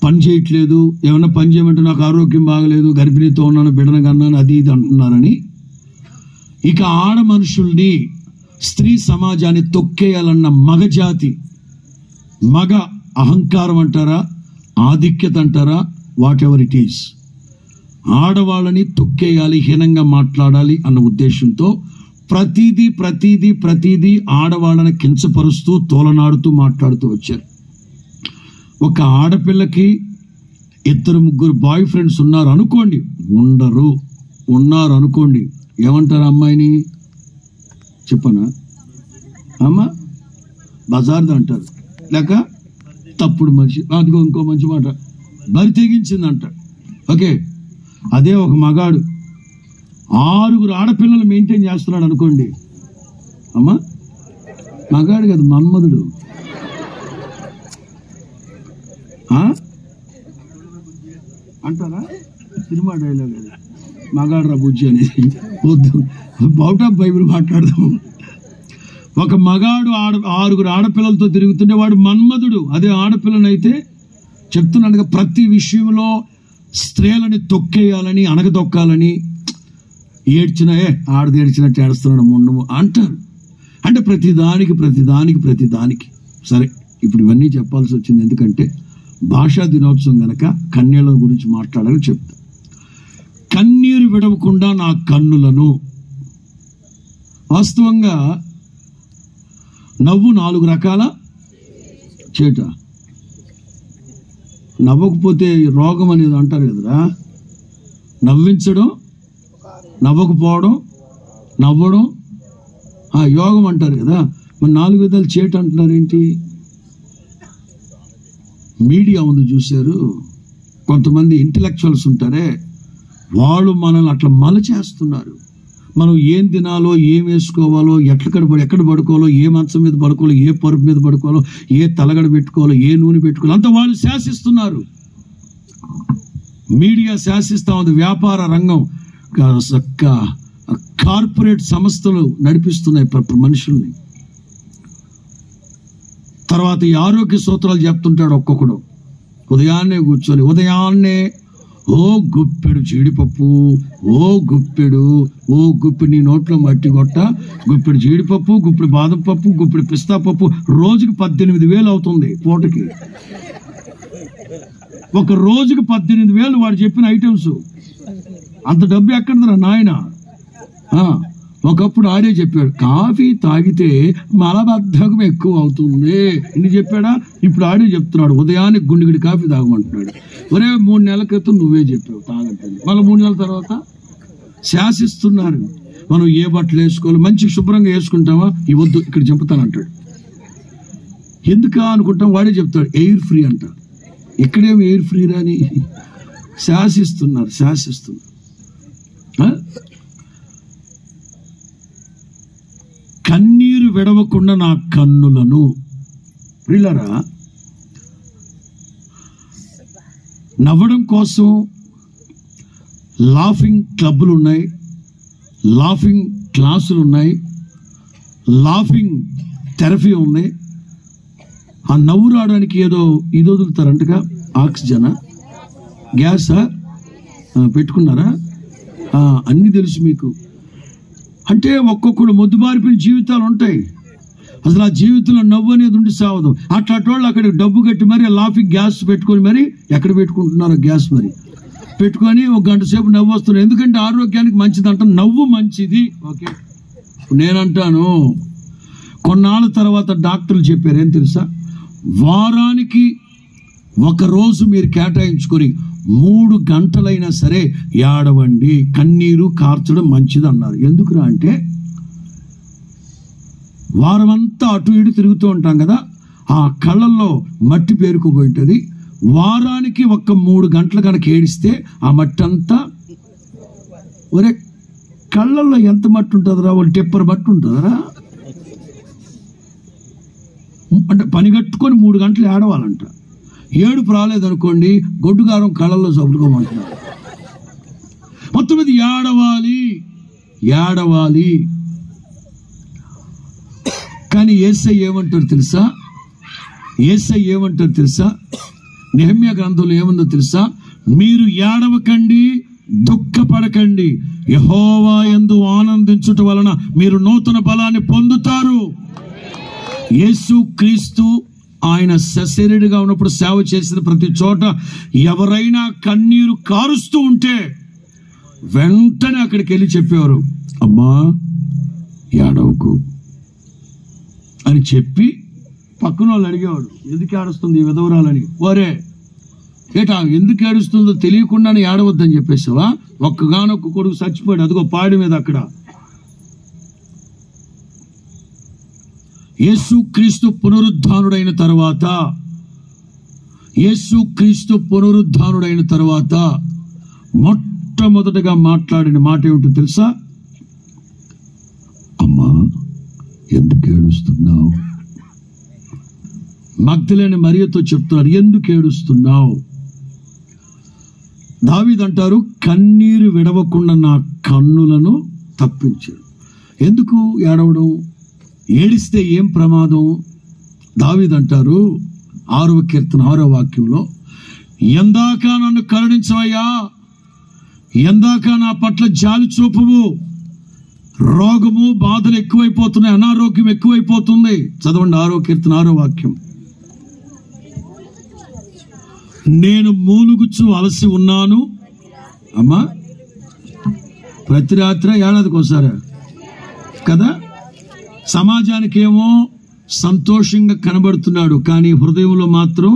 పని చేయట్లేదు, ఏమైనా పని చేయమంటే నాకు ఆరోగ్యం బాగలేదు, గర్భిణీతో ఉన్నాను, బిడ్డను కన్నాను, అది ఇది అంటున్నారని ఇక ఆడ మనుషుల్ని, స్త్రీ సమాజాన్ని తొక్కేయాలన్న మగజాతి, మగ అహంకారం అంటారా, ఆధిక్యత అంటారా, వాట్ ఎవర్ ఇట్ ఈస్, ఆడవాళ్ళని తొక్కేయాలి, హీనంగా మాట్లాడాలి అన్న ఉద్దేశంతో ప్రతిదీ ఆడవాళ్ళని కించపరుస్తూ తోలనాడుతూ మాట్లాడుతూ వచ్చారు. ఒక ఆడపిల్లకి 2-3 బాయ్ ఫ్రెండ్స్ ఉన్నారు అనుకోండి, ఏమంటారు అమ్మాయిని? చెప్పనా అమ్మ? బజార్ది అంటారు, లేక తప్పుడు మనిషి. అదిగో ఇంకో మంచి మాట, బరి తెగించింది అంటారు. ఓకే, అదే ఒక మగాడు 6 ఆడపిల్లలు మెయింటైన్ చేస్తున్నాడు అనుకోండి, అమ్మా మగాడు కదా, మన్మధుడు. అంటారా? సినిమా డైలాగ్ అది, మగాడు రా బుజ్జి అనేది. వద్దు, అవుట్ ఆఫ్ బైబిల్ మాట్లాడదాము. ఒక మగాడు 6 ఆడపిల్లలతో తిరుగుతుంటే వాడు మన్మధుడు. అదే ఆడపిల్లనైతే చెప్తున్నాను, ప్రతి విషయంలో స్త్రీలని తొక్కేయాలని, అణగదొక్కాలని, ఆడది ఏడ్చినట్టు ఏడుస్తున్నాడు మొండము అంటారు. అంటే ప్రతిదానికి. సరే, ఇప్పుడు ఇవన్నీ చెప్పాల్సి వచ్చింది ఎందుకంటే భాషా దినోత్సవం గనక కన్యల గురించి మాట్లాడాలని చెప్తా. కన్నీరు విడవకుండా నా కన్నులను. వాస్తవంగా నవ్వు 4 రకాల చేట. నవ్వకపోతే రోగం అనేది అంటారు కదరా. నవ్వించడం, నవ్వకపోవడం, నవ్వడం యోగం అంటారు కదా. మరి 4 విధాలు చేట అంటున్నారు ఏంటి? మీడియా ఉంది చూశారు, కొంతమంది ఇంటలెక్చువల్స్ ఉంటారే, వాళ్ళు మనల్ని అట్లా మలచేస్తున్నారు. మనం ఏం తినాలో, ఏం వేసుకోవాలో, ఎక్కడ పడుకోవాలో, ఏ మంచం మీద పడుకోవాలో, ఏ పరుపు మీద పడుకోవాలో, ఏ తలగడ పెట్టుకోవాలో, ఏ నూనె పెట్టుకోవాలో అంతా వాళ్ళు శాసిస్తున్నారు. మీడియా శాసిస్తూ ఉంది, వ్యాపార రంగం, కార్పొరేట్ సంస్థలు నడిపిస్తున్నాయి మనుషుల్ని. తర్వాత ఈ ఆరోగ్య సూత్రాలు చెప్తుంటాడు ఒక్కొక్కడు. ఉదయాన్నే ఓ గుప్పెడు జీడిపప్పు, ఓ గుప్పెడు నీ నోట్లో మట్టి కొట్ట, గుప్పెడు జీడిపప్పు, గుప్పెడు బాదం పప్పు, గుప్పెడు పిస్తా పప్పు, రోజుకి 18,000 అవుతుంది పూటకి. ఒక రోజుకి 18,000 వాడు చెప్పిన ఐటమ్స్. అంత డబ్బు ఎక్కడదరా నాయన? ఒకప్పుడు ఆడే చెప్పాడు, కాఫీ తాగితే మలబద్ధకం ఎక్కువ అవుతుంది అని చెప్పాడా? ఇప్పుడు ఆడే చెప్తున్నాడు, ఉదయాన్నే గుండెగిడి కాఫీ తాగమంటున్నాడు. 3 నెలల క్రితం నువ్వే చెప్పావు తాగండి, మళ్ళీ 3 నెలల తర్వాత శాసిస్తున్నారు. మనం ఏ బట్టలు వేసుకోవాలి, మంచి శుభ్రంగా వేసుకుంటామా, ఇవద్దు ఇక్కడ చెప్తానంటాడు. ఎందుకా అనుకుంటాం, వాడే చెప్తాడు ఎయిర్ ఫ్రీ అంట. ఇక్కడేమి ఎయిర్ ఫ్రీ రాని శాసిస్తున్నారు. కన్నీరు విడవకుండా నా కన్నులను, ప్రియులారా, నవ్వడం కోసం లాఫింగ్ క్లబ్లు ఉన్నాయి, లాఫింగ్ క్లాసులు ఉన్నాయి, లాఫింగ్ థెరపీ ఉంది. ఆ నవ్వు రావడానికి ఏదో ఇది వదులుతారంటగా, ఆక్సిజనా, గ్యాసా పెట్టుకున్నారా? అన్నీ తెలుసు మీకు. అంటే ఒక్కొక్కడు మొద్దుబారిపోయిన జీవితాలు ఉంటాయి. అసలు ఆ జీవితంలో నవ్వు అనేది ఉండి సావదు. అట్లాంటి అక్కడ డబ్బు కట్టి మరి లాఫింగ్ గ్యాస్ పెట్టుకొని మరి ఎక్కడ పెట్టుకుంటున్నారో గ్యాస్ మరి పెట్టుకొని 1 గంట సేపు నవ్వు వస్తున్నారు. ఎందుకంటే ఆరోగ్యానికి మంచిది అంట, నవ్వు మంచిది. ఓకే, నేనంటాను, కొన్నాళ్ళ తర్వాత డాక్టర్లు చెప్పారు ఏం తెలుసా, వారానికి 1 రోజు మీరు కేటాయించుకొని 3 గంటలైనా సరే ఏడవండి, కన్నీరు కార్చడం మంచిది అన్నారు. ఎందుకురా అంటే, వారమంతా అటు ఇటు తిరుగుతూ ఉంటాం కదా, ఆ కళ్ళల్లో మట్టి పేరుకుపోయి ఉంటుంది. వారానికి 3 గంటలు కనుక ఏడిస్తే ఆ మట్టి అంతా, ఒరే కళ్ళల్లో ఎంత మట్టి ఉంటుందిరా, వాళ్ళు టెప్పర్ మట్టి ఉంటుందిరా. అంటే పని కట్టుకొని 3 గంటలు ఏడవాలంట. ఏడుపు రాలేదనుకోండి, గొడ్డుగారం కళ్ళల్లో చదువుకోమంటున్నారు. మొత్తం మీద ఏడవాలి. కానీ యేసయ్య ఏమంటారు తెలుసా? నెహెమ్యా గ్రంథంలో ఏముందో తెలుసా? మీరు ఏడవకండి, దుఃఖపడకండి, యెహోవా యందు ఆనందించుట వలన మీరు నూతన బలాన్ని పొందుతారు. యేసు క్రీస్తు ఆయన సశరీరుడిగా ఉన్నప్పుడు సేవ చేసిన ప్రతి చోట ఎవరైనా కన్నీరు కారుస్తూ ఉంటే వెంటనే అక్కడికి వెళ్ళి చెప్పేవారు, అమ్మా ఏడవకు అని చెప్పి పక్కన వాళ్ళు అడిగేవాడు, ఎందుకు ఏడుస్తుంది ఈ విధవరాలని. ఒరే ఏటా ఎందుకు ఏడుస్తుందో తెలియకుండానే ఏడవద్దని చెప్పేసావా? ఒక్కగానొక్క కొడుకు చచ్చిపోయాడు, అదిగో పాడి మీద అక్కడ. యేసుక్రీస్తు పునరుద్ధానుడైన తర్వాత మొట్టమొదటగా మాట్లాడిన మాట ఏమిటో తెలుసా? అమ్మా ఎందుకు ఏడుస్తున్నావు? మగ్దలేని మరియతో చెప్తున్నారు, ఎందుకు ఏడుస్తున్నావు? దావీదు అంటారు, కన్నీరు విడవకుండా నా కన్నులను తప్పించాడు. ఎందుకు ఏడవడం? ఏడిస్తే ఏం ప్రమాదం? దావీదు అంటారు 6వ కీర్తన 6వ వాక్యంలో, ఎందాక నన్ను కరుణించవయ్యా, ఎందాక నా పట్ల జాలి చూపువు, రోగము బాధలు ఎక్కువైపోతున్నాయి, అనారోగ్యం ఎక్కువైపోతుంది. చదవండి 6వ కీర్తన 6వ వాక్యం. నేను మూలుగుచ్చు అలసి ఉన్నాను. అమ్మా ప్రతి రాత్రి ఏడాదికి ఒకసారి కదా. సమాజానికేమో సంతోషంగా కనబడుతున్నాడు, కానీ హృదయంలో మాత్రం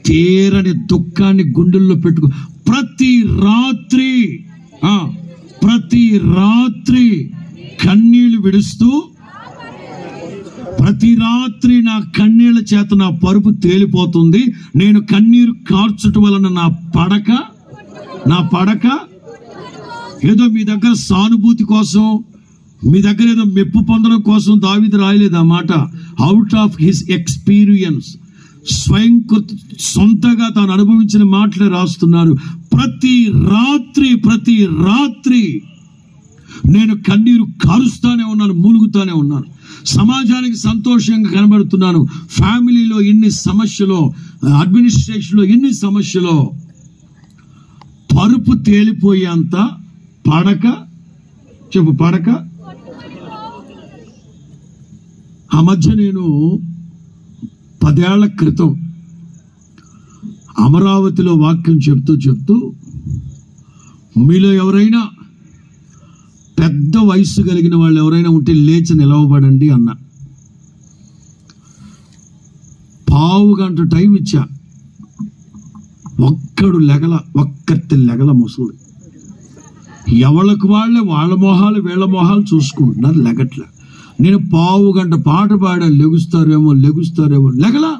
తీరని దుఃఖాన్ని గుండెల్లో పెట్టుకో. ప్రతి రాత్రి కన్నీళ్లు విడుస్తూ, ప్రతి రాత్రి నా కన్నీళ్ల చేత నా పరుపు తేలిపోతుంది, నేను కన్నీరు కార్చుట వలన నా పడక ఏదో మీ దగ్గర సానుభూతి కోసం, మీ దగ్గర ఏదో మెప్పు పొందడం కోసం దావీదు రాయలేదు ఆ మాట. అవుట్ ఆఫ్ హిస్ ఎక్స్పీరియన్స్, సొంతగా తాను అనుభవించిన మాటలే రాస్తున్నారు. ప్రతి రాత్రి నేను కన్నీరు కారుస్తానే ఉన్నాను, మూలుగుతానే ఉన్నాను. సమాజానికి సంతోషంగా కనబడుతున్నాను. ఫ్యామిలీలో ఎన్ని సమస్యలో, అడ్మినిస్ట్రేషన్లో ఎన్ని సమస్యలో, పరుపు తేలిపోయేంత పడక ఆ మధ్య నేను 10 ఏళ్ల క్రితం అమరావతిలో వాక్యం చెప్తూ మీలో ఎవరైనా పెద్ద వయస్సు కలిగిన వాళ్ళు ఎవరైనా ఉంటే లేచి నిలవబడండి అన్న. 15 గంట టైం ఇచ్చా. ఒక్కటి లెగల ముసలి. ఎవరికి వాళ్ళే వాళ్ళ మొహాలు వీళ్ళ మొహాలు చూసుకుంటున్నారు, లెగట్ల. నేను 15 గంట పాట పాడా, లెగుస్తారేమో లెగలా.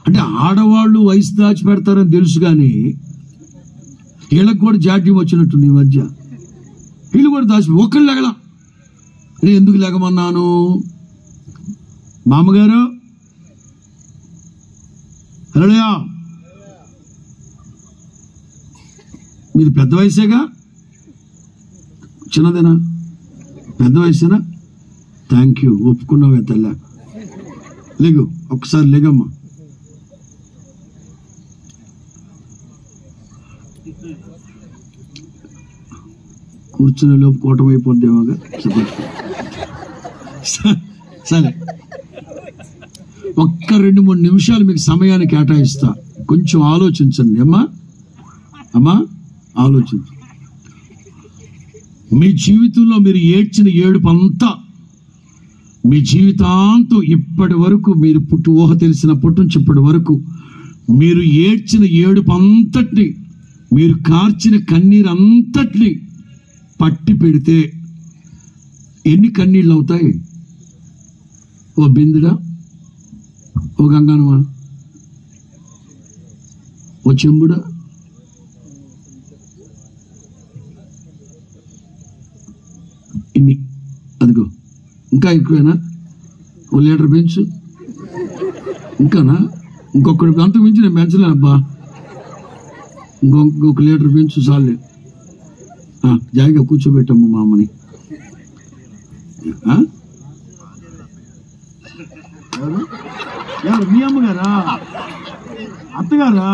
అంటే ఆడవాళ్ళు వయసు దాచి పెడతారని తెలుసు, కానీ వీళ్ళకి కూడా జాడ్యం వచ్చినట్టుంది ఈ మధ్య. వీళ్ళు కూడా ఒకళ్ళు లెగలా. నేను ఎందుకు లెగమన్నాను? మామగారు హల్లెలూయా, మీది పెద్ద వయసేగా, చిన్నదేనా? పెద్ద వయసేనా? థ్యాంక్ యూ, ఒప్పుకున్నావే తల్లా. లేగు, ఒకసారి లేగమ్మా. కూర్చునే లోపు కూటమైపోద్దేమోగా. సరే, ఒక్క 2-3 నిమిషాలు మీకు సమయాన్ని కేటాయిస్తా. కొంచెం ఆలోచించండి అమ్మా, ఆలోచించండి. మీ జీవితంలో మీరు ఏడ్చిన ఏడుపంతా, మీ జీవితాంతం ఇప్పటి వరకు, మీరు ఊహ తెలిసినప్పటి నుంచి ఇప్పటి వరకు మీరు ఏడ్చిన ఏడుపంతటిని, మీరు కార్చిన కన్నీరంతటిని పట్టి పెడితే ఎన్ని కన్నీళ్ళు అవుతాయి? ఓ బిందుడా, ఓ గంగానమా, ఓ చెంబుడా, ఇన్ని. అదిగో ఇంకా ఎక్కువేనా? ఓ లీటర్ పెంచు. ఇంకానా? ఇంకొకటి అంత మించి నేను పెంచలేను అబ్బా. ఇంకొక లీటర్ పెంచు చాలే. జాయిగా కూర్చోబెట్టమ్మ మా అమ్మని. మీ అమ్మగారా? అత్తగారా?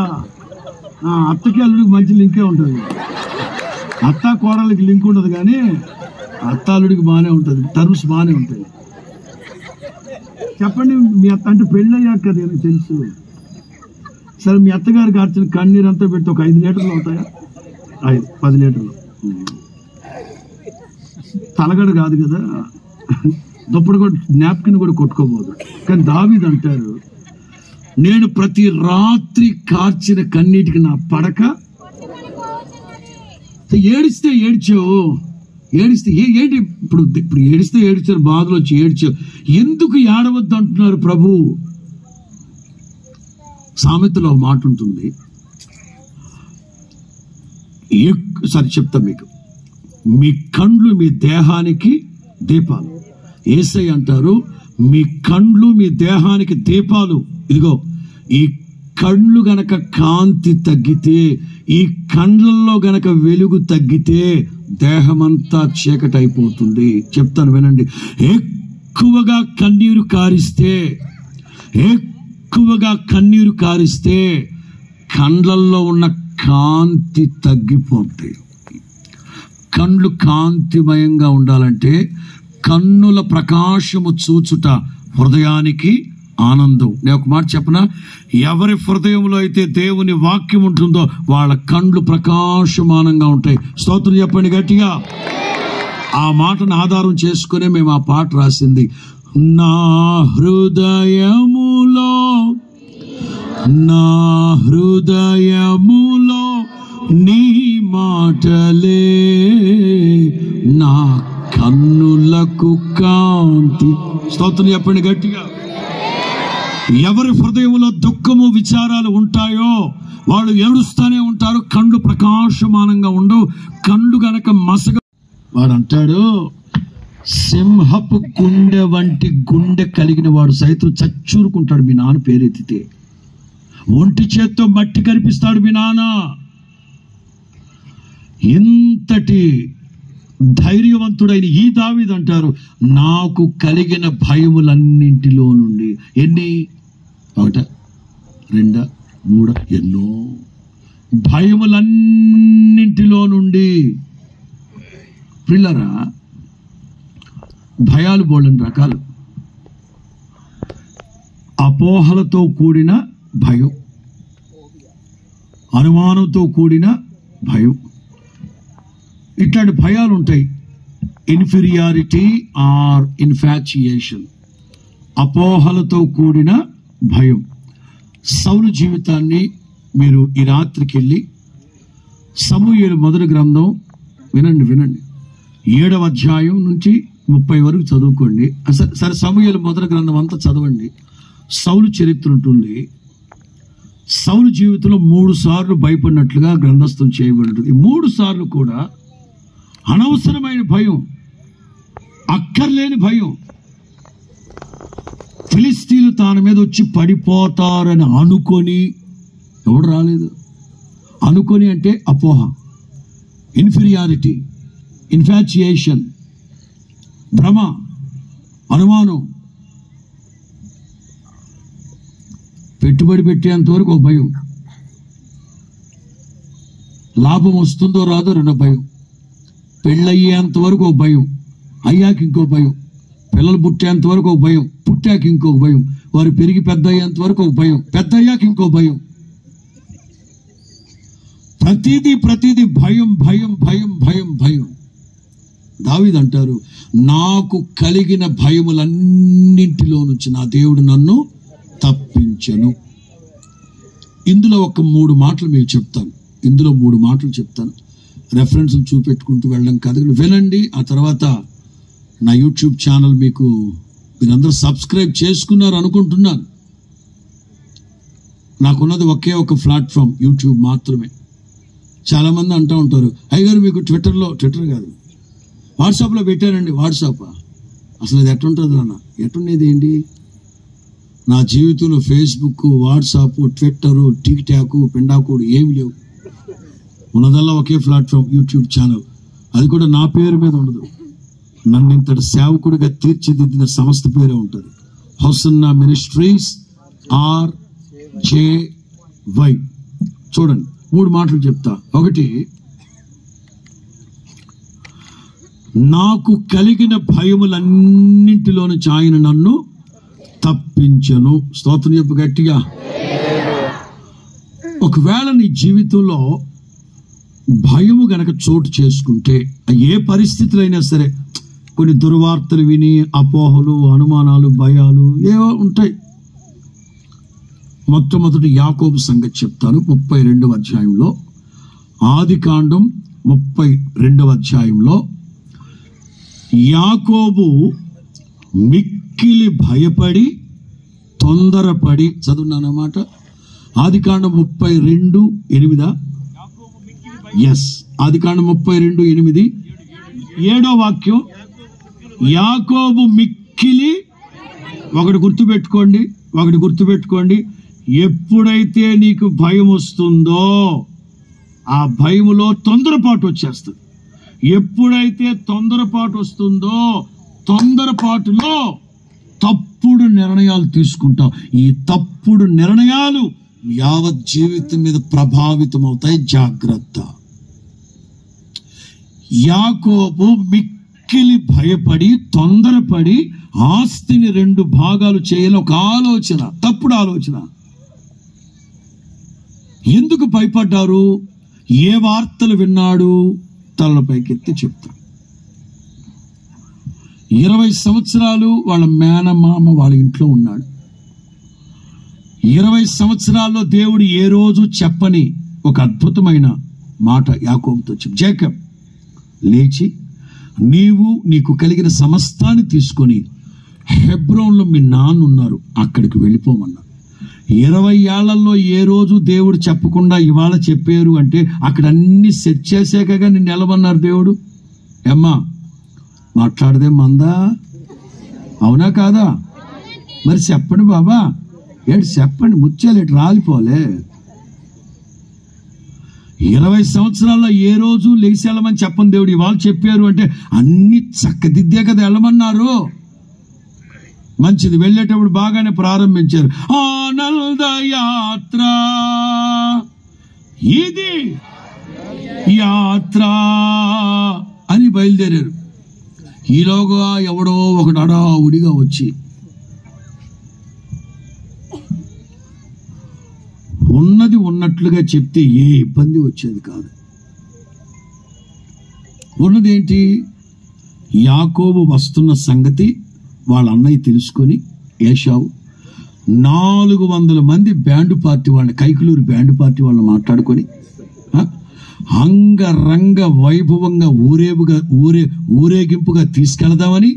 అత్తకి అల్లుడికి మంచి లింకే ఉంటుంది. అత్త కోడలికి లింక్ ఉండదు, కానీ అత్త అల్లుడికి బాగానే ఉంటుంది, టర్మ్స్ బాగానే ఉంటాయి. చెప్పండి, మీ అత్త అంటే పెళ్ళయ్యాక కదా నాకు తెలుసు. సరే, మీ అత్తగారు కార్చిన కన్నీరు అంతా పెడితే ఒక 5 లీటర్లు అవుతాయా? 10 లీటర్లు. తలగడ కాదు కదా, దుప్పటి కూడా, నాప్కిన్ కూడా కొట్టుకోబోదు. కానీ దావీదు అంటారు, నేను ప్రతి రాత్రి కార్చిన కన్నీటికి నా పడక. ఏడిస్తే ఏడ్చావు, ఏంటి ఇప్పుడు ఏడిస్తే ఏడ్చారు, బాధలు వచ్చి ఏడ్చావు. ఎందుకు ఏడవద్దు అంటున్నారు ప్రభు? సామెతలో మాట ఉంటుంది, సరే చెప్తా మీకు. మీ కండ్లు మీ దేహానికి దీపాలు. యేసయ్య అంటారు, మీ కండ్లు మీ దేహానికి దీపాలు. ఇదిగో, ఈ కళ్ళు గనక కాంతి తగ్గితే, ఈ కండ్లలో గనక వెలుగు తగ్గితే దేహమంతా చీకటి అయిపోతుంది. చెప్తాను వినండి. ఎక్కువగా కన్నీరు కారిస్తే కండ్లల్లో ఉన్న కాంతి తగ్గిపోతాయి. కండ్లు కాంతిమయంగా ఉండాలంటే కన్నుల ప్రకాశము చూచుట హృదయానికి ఆనందం. నేను ఒక మాట చెప్పనా? ఎవరి హృదయంలో అయితే దేవుని వాక్యం ఉంటుందో వాళ్ళ కండ్లు ప్రకాశమానంగా ఉంటాయి. స్తోత్రం చెప్పండి గట్టిగా. ఆ మాటను ఆధారం చేసుకునే మేము ఆ పాట రాసింది. నా హృదయములో నీ మాటలే నా కన్నులకు కాంతి. స్తోత్రం చెప్పండి గట్టిగా. ఎవరి హృదయంలో దుఃఖము విచారాలు ఉంటాయో వాళ్ళు ఏడుస్తూనే ఉంటారు, కళ్ళు ప్రకాశమానంగా ఉండవు, కళ్ళు గనక మసగ. వాడు అంటాడు, సింహపు గుండె వంటి గుండె కలిగిన వాడు సైతం చచ్చూరుకుంటాడు మీ నాన్న పేరెత్తితే. ఒంటి చేత్తో మట్టి కనిపిస్తాడు మీ నాన్న. ఇంతటి ధైర్యవంతుడైన ఈ దావీదు అంటారు, నాకు కలిగిన భయములన్నింటిలో నుండి. ఎన్ని? 1, 2, 3, ఎన్నో భయములన్నింటిలో నుండి. పిల్లరా, భయాలు బోలని రకాలు. అపోహలతో కూడిన భయం, అనుమానంతో కూడిన భయం, ఇట్లాంటి భయాలు ఉంటాయి. ఇన్ఫీరియారిటీ ఆర్ ఇన్ఫాచ్యుయేషన్, అపోహలతో కూడిన భయం. సౌలు జీవితాన్ని మీరు ఈ రాత్రికి వెళ్ళి సమూయేలు మొదటి గ్రంథం వినండి 7వ అధ్యాయం నుంచి 30 వరకు చదువుకోండి. సరే, సమూయేలు మొదటి గ్రంథం అంతా చదవండి. సౌలు చరిత్ర ఉంటుంది. సౌలు జీవితంలో 3 సార్లు భయపడినట్లుగా గ్రంథస్థం చేయబడి ఉంటుంది. 3 సార్లు కూడా అనవసరమైన భయం, అక్కర్లేని భయం. ఫిలిస్తీన్లు తాను మీద వచ్చి పడిపోతారని అనుకొని, ఎవడు రాలేదు. అనుకొని అంటే అపోహ, ఇన్ఫీరియారిటీ, ఇన్ఫాచ్యుయేషన్, భ్రమ, అనుమానం. పెట్టుబడి పెట్టేంత వరకు ఒక భయం, లాభం వస్తుందో రాదో రెండో భయం, పెళ్ళయ్యేంత వరకు ఒక భయం, అయ్యాక ఇంకో భయం, పిల్లలు పుట్టేంత వరకు ఒక భయం, పుట్టాక ఇంకొక భయం, వారు పెరిగి పెద్ద అయ్యేంత వరకు ఒక భయం, పెద్ద అయ్యాక ఇంకో భయం. ప్రతిదీ భయం భయం భయం భయం భయం. దావీదు అంటారు, నాకు కలిగిన భయములన్నింటిలో నుంచి నా దేవుడు నన్ను తప్పించెను. ఇందులో ఒక 3 మాటలు మీకు చెప్తాను. ఇందులో 3 మాటలు చెప్తాను. రెఫరెన్స్లు చూపెట్టుకుంటూ వెళ్ళడం కాదు, వినండి. ఆ తర్వాత నా యూట్యూబ్ ఛానల్ మీరందరూ సబ్స్క్రైబ్ చేసుకున్నారు అనుకుంటున్నాను. నాకున్నది ఒకే ఒక ప్లాట్ఫామ్, యూట్యూబ్ మాత్రమే. చాలామంది అంటూ ఉంటారు, అయ్యగారు మీకు ట్విట్టర్ కాదు, వాట్సాప్లో పెట్టారండి. వాట్సాప్ అసలు అది ఎట్టుంటుంది నాన్న? ఎట్టుండేది ఏంటి? నా జీవితంలో Facebook, WhatsApp, Twitter, TikTok, పిండాకోడు ఏమి లేవు. ఉన్నదల్లా ఒకే ప్లాట్ఫామ్, యూట్యూబ్ ఛానల్. అది కూడా నా పేరు మీద ఉండదు. నన్ను ఇంతటి సేవకుడిగా తీర్చిదిద్దిన సంస్థ పేరే ఉంటుంది, హోసన్నా మినిస్ట్రీస్ RJY. చూడండి, 3 మాటలు చెప్తా. 1, నాకు కలిగిన భయములన్నింటిలో నుంచి ఆయన నన్ను తప్పించెను. స్తోత్రం చెప్పు గట్టిగా. ఒకవేళ నీ జీవితంలో భయము గనక చోటు చేసుకుంటే, ఏ పరిస్థితులు అయినా సరే, కొన్ని దుర్వార్తలు విని అపోహలు, అనుమానాలు, భయాలు ఏవో ఉంటాయి. మొట్టమొదటి యాకోబు సంగతి చెప్తాను. 32వ అధ్యాయంలో, ఆదికాండం 32వ అధ్యాయంలో యాకోబు మిక్కిలి భయపడి తొందరపడి, చదువున్నానమాట. ఆదికాండం 32:8. ఎస్, ఆదికాండం 32:8 7వ వాక్యం. యాకోబు మిక్కిలి, ఒకటి గుర్తుపెట్టుకోండి, ఎప్పుడైతే నీకు భయం వస్తుందో ఆ భయములో తొందరపాటు వచ్చేస్తుంది. ఎప్పుడైతే తొందరపాటు వస్తుందో తొందరపాటులో తప్పుడు నిర్ణయాలు తీసుకుంటావు. ఈ తప్పుడు నిర్ణయాలు యావత్ జీవితం మీద ప్రభావితం అవుతాయి. జాగ్రత్త. యాకోబు మిక్కిలి భయపడి తొందరపడి ఆస్తిని 2 భాగాలు చేయాలి. ఒక ఆలోచన, తప్పుడు ఆలోచన. ఎందుకు భయపడ్డారు? ఏ వార్తలు విన్నాడు? తలపైకెత్తి చెప్తాడు. 20 సంవత్సరాలు వాళ్ళ మేనమామ వాళ్ళ ఇంట్లో ఉన్నాడు. 20 సంవత్సరాల్లో దేవుడు ఏ రోజు చెప్పని ఒక అద్భుతమైన మాట యాకోబుతో చెప్పి, జేకబ్ లేచి నీకు కలిగిన సమస్తాన్ని తీసుకొని హెబ్రోన్లో మీ నాన్న ఉన్నారు, అక్కడికి వెళ్ళిపోమన్నారు. 20 ఏళ్లలో ఏ రోజు దేవుడు చెప్పకుండా ఇవాళ చెప్పారు అంటే అక్కడ అన్ని సెట్ చేసాకగా నిన్ను నిలబన్నారు దేవుడు. ఏమ్మా మాట్లాడదే మందా, అవునా కాదా? మరి చెప్పండి బాబా, ఏంటి చెప్పండి, ముచ్చాలేటి రాలిపోలే. 20 సంవత్సరాల్లో ఏ రోజు లేచి వెళ్ళమని చెప్పని దేవుడు ఇవాళ చెప్పారు అంటే అన్ని చక్కదిద్దే కదా వెళ్ళమన్నారు. మంచిది, వెళ్ళేటప్పుడు బాగానే ప్రారంభించారు. ఆనంద యాత్ర ఇది యాత్ర అని బయలుదేరారు. ఈలోగా ఎవడో ఒకడు అడావుడిగా వచ్చి ఉన్నది ఉన్నట్లుగా చెప్తే ఏ ఇబ్బంది వచ్చేది కాదు. ఉన్నదేంటి, యాకోబు వస్తున్న సంగతి వాళ్ళ అన్నయ్య తెలుసుకొని ఏశావు 400 మంది బ్యాండ్ పార్టీ వాళ్ళని, కైకులూరు బ్యాండ్ పార్టీ వాళ్ళని మాట్లాడుకొని అంగరంగ వైభవంగా ఊరేగింపుగా తీసుకెళదామని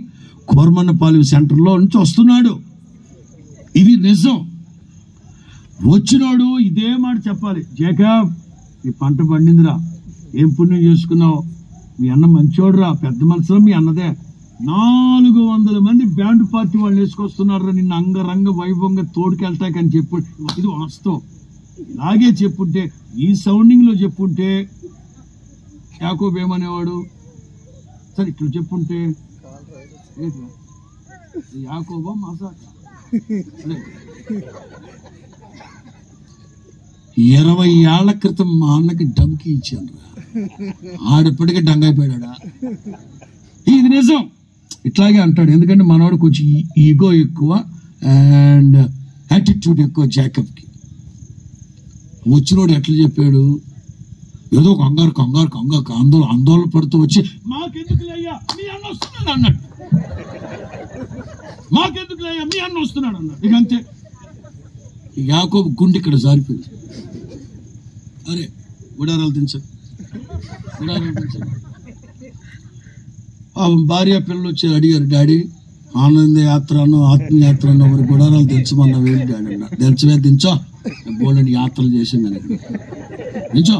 కోర్మన్నపాలెం సెంటర్లో నుంచి వస్తున్నాడు. ఇది నిజం. వచ్చినాడు ఇదే మాట చెప్పాలి, జేకబ్ ఈ పంట పండిందిరా, ఏం పుణ్యం చేసుకున్నావు, మీ అన్న మంచోడురా, పెద్ద మనసులో మీ అన్నదే. 400 మంది బ్యాండ్ పార్టీ వాళ్ళు వేసుకొస్తున్నారు నిన్ను అంగరంగ వైభవంగా తోడుకెళ్తాకని చెప్పు. ఇది వాస్తవం. ఇలాగే చెప్పుంటే, ఈ సౌండింగ్ లో చెప్పుంటే యాకోబు ఏమనేవాడు? సరే ఇట్లా చెప్పుంటే యాకోబా మాసాక 20 ఏళ్ల క్రితం మా అన్నకి డంకి ఇచ్చాను రా, ఆడిప్పటికే డంగైపోయాడా. ఇది నిజం. ఇట్లాగే అంటాడు, ఎందుకంటే మనవాడు కొంచెం ఈగో ఎక్కువ అండ్ యాటిట్యూడ్ ఎక్కువ జాకబ్కి. వచ్చినోడు ఎట్లా చెప్పాడు, ఏదో కంగారు ఆందోళన పడుతూ వచ్చి మాకెందుకులయ్యా మీ అన్న వస్తున్నాడు అన్నాడు, మాకెందుకులయ్యా మీ అన్న వస్తున్నాడు అన్నాడు. ఇక అంతే, యాకోబు గుండె ఇక్కడ జారిపోయింది. అరే గుడారాలు దించండి. భార్య పిల్లలు వచ్చి అడిగారు, డాడీ ఆనంద యాత్రను ఆత్మయాత్రను మరి గుడారాలు దించమన్నా వేలు డాడీ అన్నారు. దించో బోలని యాత్రలు చేసింది అని దించో.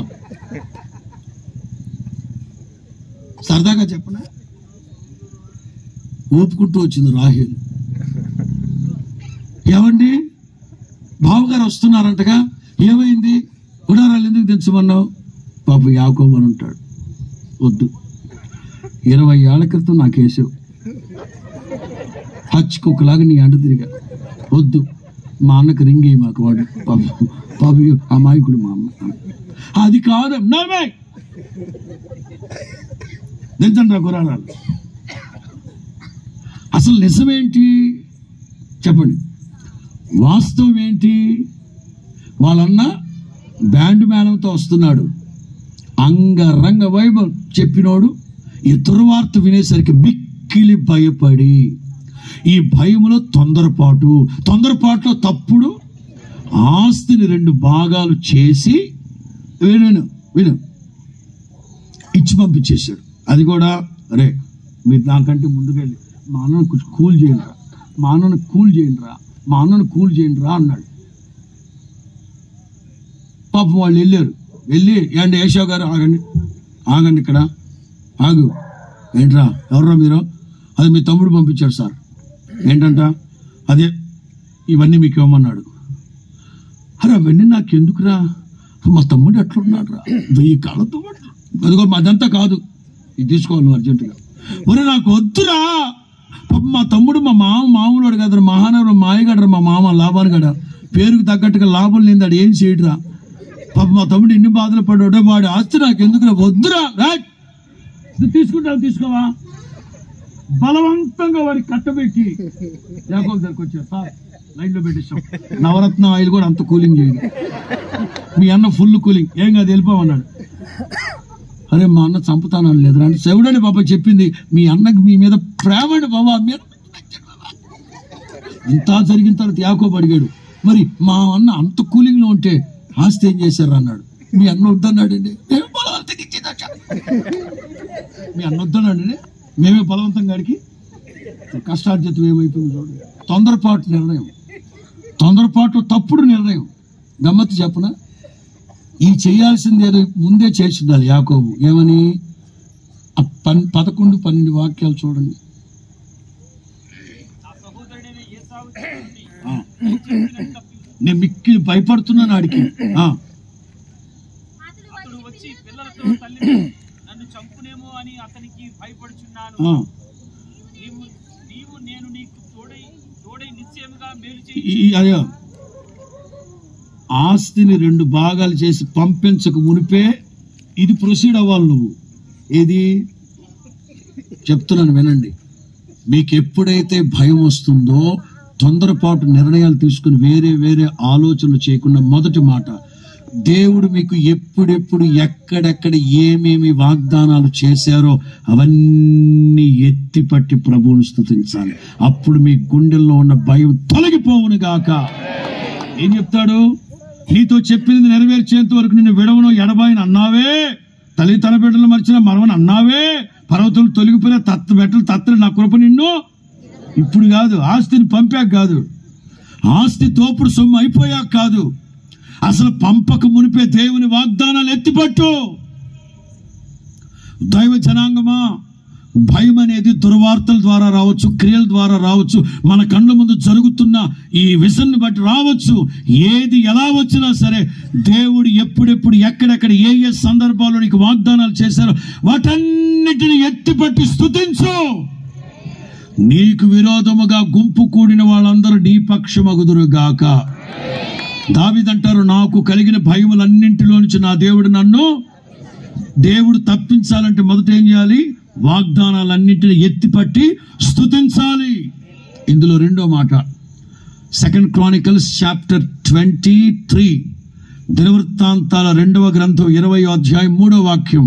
సరదాగా చెప్పనా, ఊపుకుంటూ వచ్చింది రాహేలు. ఏమండి బావగారు వస్తున్నారంటగా, ఏమైంది, గుడారాలు ఎందుకు దించమన్నావు? పాప యాకోబు అని ఉంటాడు, వద్దు 20 ఏళ్ల క్రితం నాకేసావు, హచ్చుకులాగా నీ అంట తిరిగా, వద్దు మా అన్నకు రింగ్ అయ్యి మాకు వాడు పాప అమాయకుడు మా అమ్మ. అది కాదు దించండి రా గుడారాలు. అసలు నిజమేంటి చెప్పండి, వాస్తవం ఏంటి? వాళ్ళన్న బ్యాండ్ మేళంతో వస్తున్నాడు, అంగరంగ వైభవం చెప్పినోడు ఈ దుర్వార్త వినేసరికి మిక్కిలి భయపడి, ఈ భయములో తొందరపాటులో తప్పుడు ఆస్తిని 2 భాగాలు చేసి విను ఇచ్చి పంపించేశాడు. అది కూడా రే మీరు నాకంటే ముందుకెళ్ళి మా అన్నను కూల్ చేయండిరా, మా అన్నను కూల్ చేయండిరా అన్నాడు. పాపం వాళ్ళు వెళ్ళి ఏంటి ఏషావు గారు ఆగండి ఇక్కడ ఆగు, ఏంట్రా ఎవర్రా మీరు? అది మీ తమ్ముడు పంపించాడు సార్. ఏంటంట? అదే ఇవన్నీ మీకు ఇవ్వమన్నాడు. అరే అవన్నీ నాకెందుకురా, మా తమ్ముడు ఎట్లున్నాడు రా, 1000 కాళ్ళతో అదిగో అదంతా కాదు, ఇది తీసుకోవాలి అర్జెంటుగా. మరి నాకు వద్దురా, మా తమ్ముడు మా మామూలు కదరా, మహానగరం మాయగడరా, మా మామ లాభాలు గడ, పేరుకు తగ్గట్టుగా లాభం లేని వాడు ఏం చేయడురా. పాప మా తమ్ముడు ఎన్ని బాధలు పడ్డాడో, వాడి ఆస్తి నాకు ఎందుకురా, వద్దురా. రైట్ తీసుకోవా, బలవంతంగా వాడికి కట్టబెట్టి యాకోబు దగ్గరకు వచ్చారు. సార్ లైన్ లో పెట్టేసాం, నవరత్న ఆయిల్ కూడా అంత కూలింగ్ చేయదు, మీ అన్న ఫుల్ కూలింగ్, ఏం కాదు వెళ్ళిపోమన్నాడు. అరే మా అన్న చంపుతానని లేదురా అంటే, శివుడని బాబా చెప్పింది, మీ అన్నకి మీ మీద ప్రేమని బాబా మీరు. ఇంత జరిగిన తర్వాత యాకోబు అడిగాడు, మరి మా అన్న అంత కూలింగ్ లో ఉంటే ఆస్తి ఏం చేశారు అన్నాడు. మీ అన్న వద్దన్నాడండి, మీ అన్న వద్దన్నాడండి, మేమే బలవంతంగా అడిగి కష్టార్జితం ఏమైపోయింది చూడండి. తొందరపాటు నిర్ణయం, తొందరపాటు తప్పుడు నిర్ణయం. గమ్మత్తు చెప్పనా, ఈ చేయాల్సింది ఏదో ముందే చేసి ఉండాలి యాకోబు. ఏమని? 11-12 వాక్యాలు చూడండి. నేను మిక్కిలి భయపడుతున్నాను ఆడికి. అదే ఆస్తిని 2 భాగాలు చేసి పంపించక మునిపే ఇది ప్రొసీడ్ అవ్వాలి. నువ్వు ఏది చెప్తున్నాను వినండి. మీకు ఎప్పుడైతే భయం వస్తుందో, తొందరపాటు నిర్ణయాలు తీసుకుని వేరే ఆలోచనలు చేయకుండా, మొదటి మాట, దేవుడు మీకు ఎప్పుడెప్పుడు ఎక్కడెక్కడ ఏమేమి వాగ్దానాలు చేశారో అవన్నీ ఎత్తిపట్టి ప్రభువును స్తుతించాలి. అప్పుడు మీ గుండెల్లో ఉన్న భయం తొలగిపోవును గాక. ఏం చెప్తాడు? నీతో చెప్పింది నెరవేర్చేంత వరకు నిన్ను విడవను ఎడబాయిని అన్నావే, తల్లి తన బిడ్డలు మర్చిన మరవని అన్నావే, పర్వతాలు తొలగిపోయిన తత్తలు నా కృప నిన్ను. ఇప్పుడు కాదు, ఆస్తిని పంపాక కాదు, ఆస్తి తోపుడు సొమ్ము అయిపోయాక కాదు, అసలు పంపక మునిపే దేవుని వాగ్దానాలు ఎత్తిపట్టు. దైవ జనాంగమా, భయం అనేది దుర్వార్తల ద్వారా రావచ్చు, క్రియల ద్వారా రావచ్చు, మన కళ్ళ ముందు జరుగుతున్న ఈ విజన్ బట్టి రావచ్చు. ఏది ఎలా వచ్చినా సరే, దేవుడు ఎప్పుడెప్పుడు ఎక్కడెక్కడ ఏ సందర్భాల్లో నీకు వాగ్దానాలు చేశారో వాటన్నిటిని ఎత్తిపట్టి స్తుతించు. నీకు విరోధముగా గుంపు కూడిన వాళ్ళందరూ నీ పక్షమగుదురుగాక. దావీదంటారు, నాకు కలిగిన భయములన్నింటిలో నుంచి నా దేవుడు తప్పించాలంటే మొదట ఏం చేయాలి? వాగ్దానాలన్నింటిని ఎత్తిపట్టి స్తుతించాలి. ఇందులో రెండో మాట, 2 Chronicles chapter 23, దినవృత్తాంతాల 2వ గ్రంథం 20వ అధ్యాయం 3వ వాక్యం.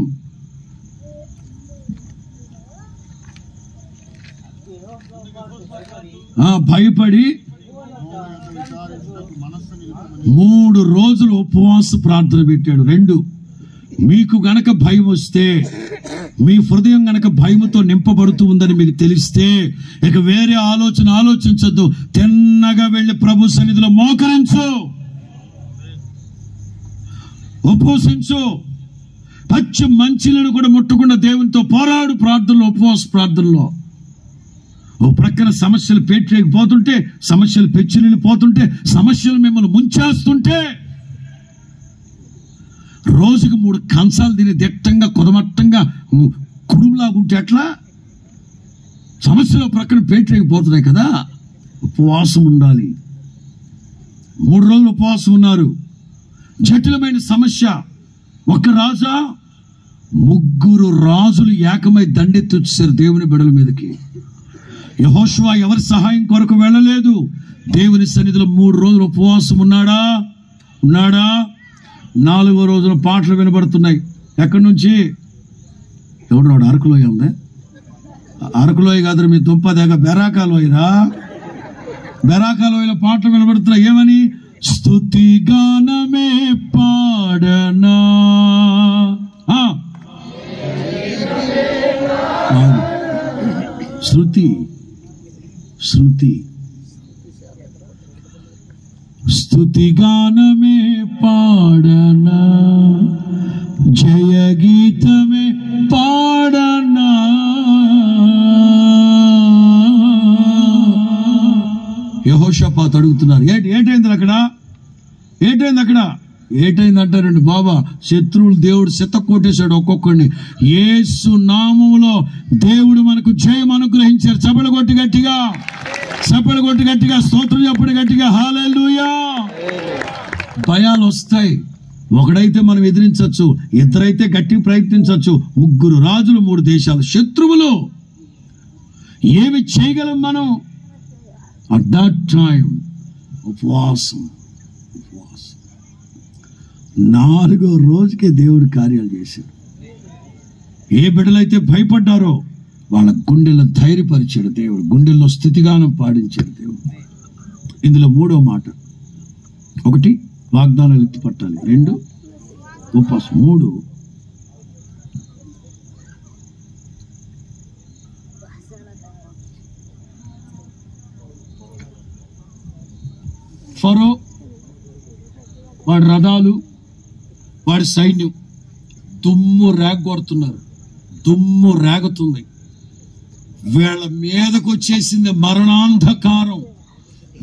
భయపడి 3 రోజులు ఉపవాస ప్రార్థన పెట్టాడు. 2, మీకు గనక భయం వస్తే, మీ హృదయం గనక భయముతో నింపబడుతూ ఉందని మీకు తెలిస్తే, ఇక వేరే ఆలోచించద్దు. తిన్నగా వెళ్ళి ప్రభు సన్నిధిలో మోకరించు, ఉపవసించు. పచ్చి మంచిలను కూడా ముట్టకుండా దేవునితో పోరాడు ప్రార్థనలో, ఉపవాస ప్రార్థనలో. ఓ ప్రక్కన సమస్యలు పేటరేగిపోతుంటే, సమస్యలు పెచ్చిలిని పోతుంటే, సమస్యలు మిమ్మల్ని ముంచేస్తుంటే, రోజుకు 3 కంచాలు తిని దిట్టంగా కుదమట్టంగా కుడుములాగుంటే ఎట్లా? సమస్యలు ప్రక్కన పేటరేగిపోతున్నాయి కదా. ఉపవాసం ఉండాలి. 3 రోజులు ఉపవాసం ఉన్నారు. జటిలమైన సమస్య. ఒక రాజా, 3 రాజులు ఏకమై దండెత్తి వచ్చేసారు దేవుని బిడ్డల మీదకి. యెహోషువ ఎవరి సహాయం కొరకు వెళ్ళలేదు. దేవుని సన్నిధిలో 3 రోజులు ఉపవాసం ఉన్నాడా? 4వ రోజున పాటలు వినబడుతున్నాయి. ఎక్కడి నుంచి? ఎవడు అరకులోయ ఉందా? అరకులోయ కాదు, మీ దుంపదేగ బెరాకాలోయరా. బెరాకాలోయలో పాటలు వినబడుతున్నాయి. ఏమని? స్తుతి గానమే పాడనా. శృతి స్తుతి గానమే పాడనా, జయ గీతమే పాడనా. యెహోషాపాతు అడుగుతున్నారు, ఏటైంది అక్కడ? ఏటైందంటారండి బాబా, శత్రువులు దేవుడు సితకొట్టేశాడు ఒక్కొక్కడిని. యేసు నామములో దేవుడు మనకు జయం అనుగ్రహించారు. చప్పలు కొట్టి గట్టిగా స్తోత్రం చెప్పండి గట్టిగా. హల్లెలూయా. భయాలు వస్తాయి. ఒకడైతే మనం ఎదిరించవచ్చు, ఇద్దరైతే గట్టి ప్రయత్నించవచ్చు. 3 రాజులు, 3 దేశాలు శత్రువులు. ఏమి చేయగలం మనం? అట్ దట్ టైం ఉపవాసం. 4వ రోజుకే దేవుడు కార్యాలు చేశాడు. ఏ బిడ్డలైతే భయపడ్డారో వాళ్ళ గుండెల్లో ధైర్యపరిచాడు దేవుడు, గుండెల్లో స్థితిగానం పాడించాడు దేవుడు. ఇందులో 3వ మాట, 1 వాగ్దానాలు ఎత్తిపట్టాలి, 2 ఉపవాసం, 3 4 ఫరో, వాడి రథాలు, వాడి సైన్యం దుమ్ము రేగొడుతున్నారు. దుమ్ము రేగుతుంది. వీళ్ళ మీదకు వచ్చేసింది మరణాంధకారం.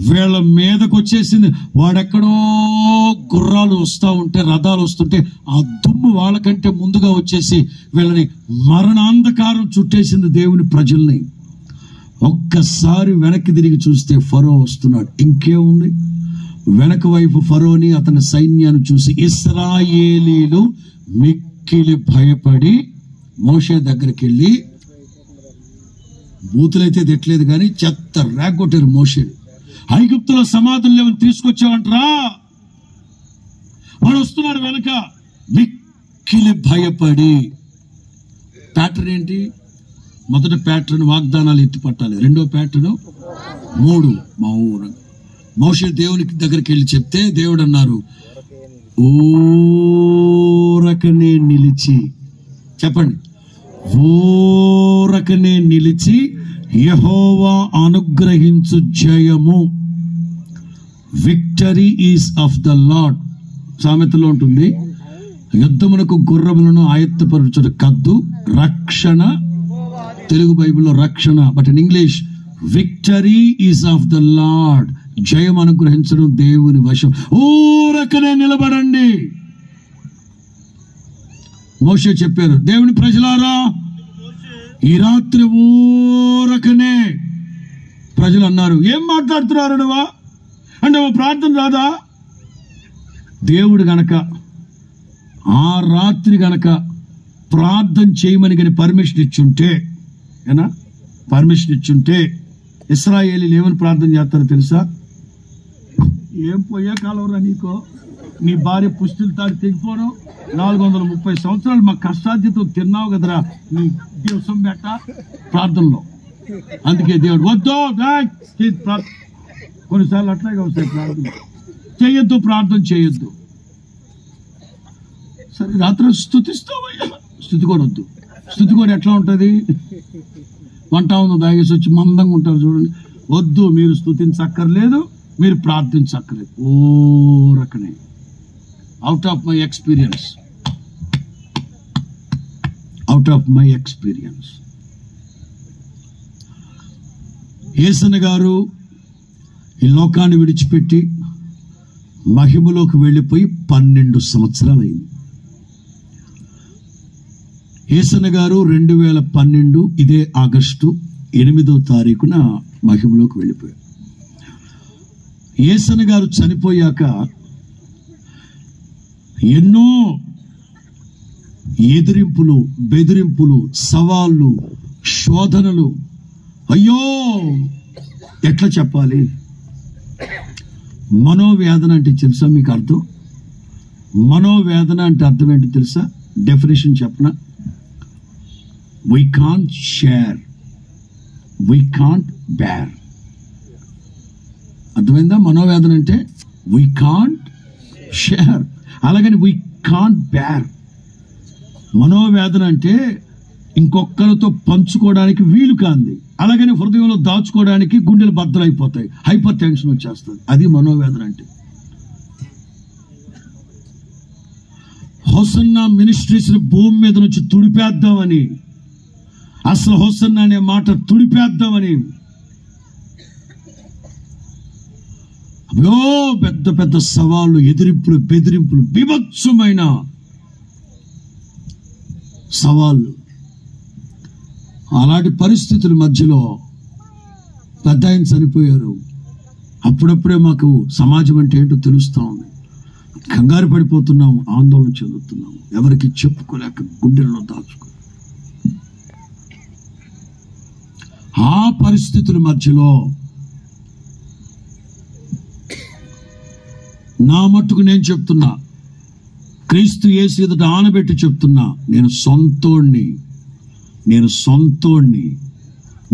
వీళ్ళ మీదకు వచ్చేసింది. వాడెక్కడో గుర్రాలు వస్తూ ఉంటే, రథాలు వస్తుంటే ఆ దుమ్ము వాళ్ళకంటే ముందుగా వచ్చేసి వీళ్ళని మరణాంధకారం చుట్టేసింది దేవుని ప్రజల్ని. ఒక్కసారి వెనక్కి తిరిగి చూస్తే ఫరో వస్తున్నాడు. ఇంకేముంది? వెనక వైపు ఫరోని అతని సైన్యాన్ని చూసి ఇశ్రాయేలీలు మిక్కిలి భయపడి మోషే దగ్గరికి వెళ్ళి, బూతులైతే తెట్లేదు కానీ చెత్త రేగొట్టారు మోషేని. ఐగుప్తులో సమాధులు లేవని తీసుకొచ్చావంటరా, వాడు వస్తున్నాడు వెనక. మిక్కిలి భయపడి. ప్యాటర్న్ ఏంటి? మొదటి ప్యాటర్న్ వాగ్దానాలు ఎత్తి పట్టాలి. రెండో ప్యాటర్న్ 3 మౌనం. మోషే దేవునికి దగ్గరికి వెళ్ళి చెప్తే దేవుడు అన్నారు, ఊరకనే నిలిచి, చెప్పండి, ఊరకనే నిలిచి యెహోవా అనుగ్రహించు జయము, victory is of the lord. సామెతలో ఉంటుంది, యుద్ధమునకు గుర్రములను ఆయత్తపరచుట కద్దు, రక్షణ, తెలుగు బైబిల్లో రక్షణ, but in English victory is of the lord. జయం అనుగ్రహించడం దేవుని వశం. ఊరకనే నిలబడండి. మోషే చెప్పారు, దేవుని ప్రజలారా ఈ రాత్రి ఊరకనే. ప్రజలు అన్నారు, ఏం మాట్లాడుతున్నారు నువ్వా అంటే, ఓ ప్రార్థన రాదా? దేవుడు గనక ఆ రాత్రి గనక ప్రార్థన చేయమని కానీ పర్మిషన్ ఇచ్చుంటే, ఏనా పర్మిషన్ ఇచ్చుంటే ఇశ్రాయేలీలు ఏమని ప్రార్థన చేస్తారో తెలుసా? ఏం పోయే కాలంరా నీకో, నీ భార్య పుష్టిలు తాడి తెగిపోను, 430 సంవత్సరాలు మా కష్టార్జితం తిన్నావు కదరా, నీ దివసం పెట్ట ప్రార్థనలో. అందుకే దేవుడు వద్దు, కొన్నిసార్లు అట్లాగే వస్తాయి ప్రార్థన చేయొద్దు, ప్రార్థన చేయొద్దు. సరే రాత్రి స్తుతిస్తావయ్యా, స్తుతి కూడా వద్దు. స్తుతి కూడా ఎట్లా ఉంటుంది? వంట ఉంది దాగేసి వచ్చి మందంగా ఉంటారు చూడండి. వద్దు, మీరు స్తుతించక్కర్లేదు, మీరు ప్రార్థించక్కర్లేదు. ఓ రకనే out of my experience, out of my experience. Yesanna గారు ఈ లోకాన్ని విడిచిపెట్టి మహిమలోకి వెళ్ళిపోయి 12 సంవత్సరాలు అయింది. యేసన్న గారు 2012 ఇదే ఆగస్టు 8వ తారీఖున మహిమలోకి వెళ్ళిపోయారు. యేసన్న గారు చనిపోయాక ఎన్నో ఎదిరింపులు, బెదిరింపులు, సవాళ్ళు, శోధనలు. అయ్యో ఎట్లా చెప్పాలి? మనోవేదన అంటే తెలుసా మీకు అర్థం? మనోవేదన అంటే అర్థం ఏంటి తెలుసా? డెఫినేషన్ చెప్పనా? we can't share, we can't bear. అర్థమైందా? మనోవేదన అంటే we can't share, అలాగని we can't bear. మనోవేదన అంటే ఇంకొకరితో పంచుకోవడానికి వీలు కాంది, అలాగని హృదయంలో దాచుకోవడానికి గుండెలు బద్దలైపోతాయి, హైపర్ టెన్షన్ వచ్చేస్తుంది. అది మనోవేదన అంటే. హోసన్నా మినిస్ట్రీస్ భూమి మీద నుంచి తుడిపేద్దామని, అసలు హోసన్నా అనే మాట తుడిపేద్దామని పెద్ద పెద్ద సవాళ్ళు, ఎదిరింపులు, బెదిరింపులు, బీభత్సమైన సవాళ్ళు. అలాంటి పరిస్థితుల మధ్యలో పెద్ద ఆయన చనిపోయారు. అప్పుడప్పుడే మాకు సమాజం అంటే ఏంటో తెలుస్తూ ఉంది. కంగారు పడిపోతున్నాము, ఆందోళన చెందుతున్నాము, ఎవరికి చెప్పుకోలేక గుండెల్లో దాచుకో. ఆ పరిస్థితుల మధ్యలో నా మట్టుకు నేను చెప్తున్నా, క్రీస్తు యేసు ఎదుట ఆనబెట్టి చెప్తున్నా, నేను సొంతోడిని.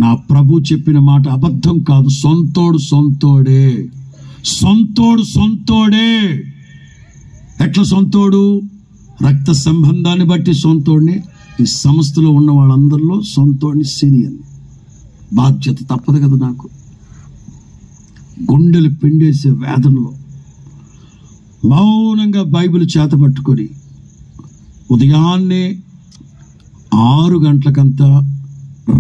నా ప్రభు చెప్పిన మాట అబద్ధం కాదు. సొంతోడే. ఎట్లా సొంతోడు? రక్త సంబంధాన్ని బట్టి సొంతోడిని. ఈ సంస్థలో ఉన్న వాళ్ళందరిలో సొంతోడిని, సీనియర్. బాధ్యత తప్పదు కదా నాకు. గుండెలు పిండేసే వేదనలో మౌనంగా బైబిల్ చేతపట్టుకొని ఉదయాన్నే 6 గంటలకంతా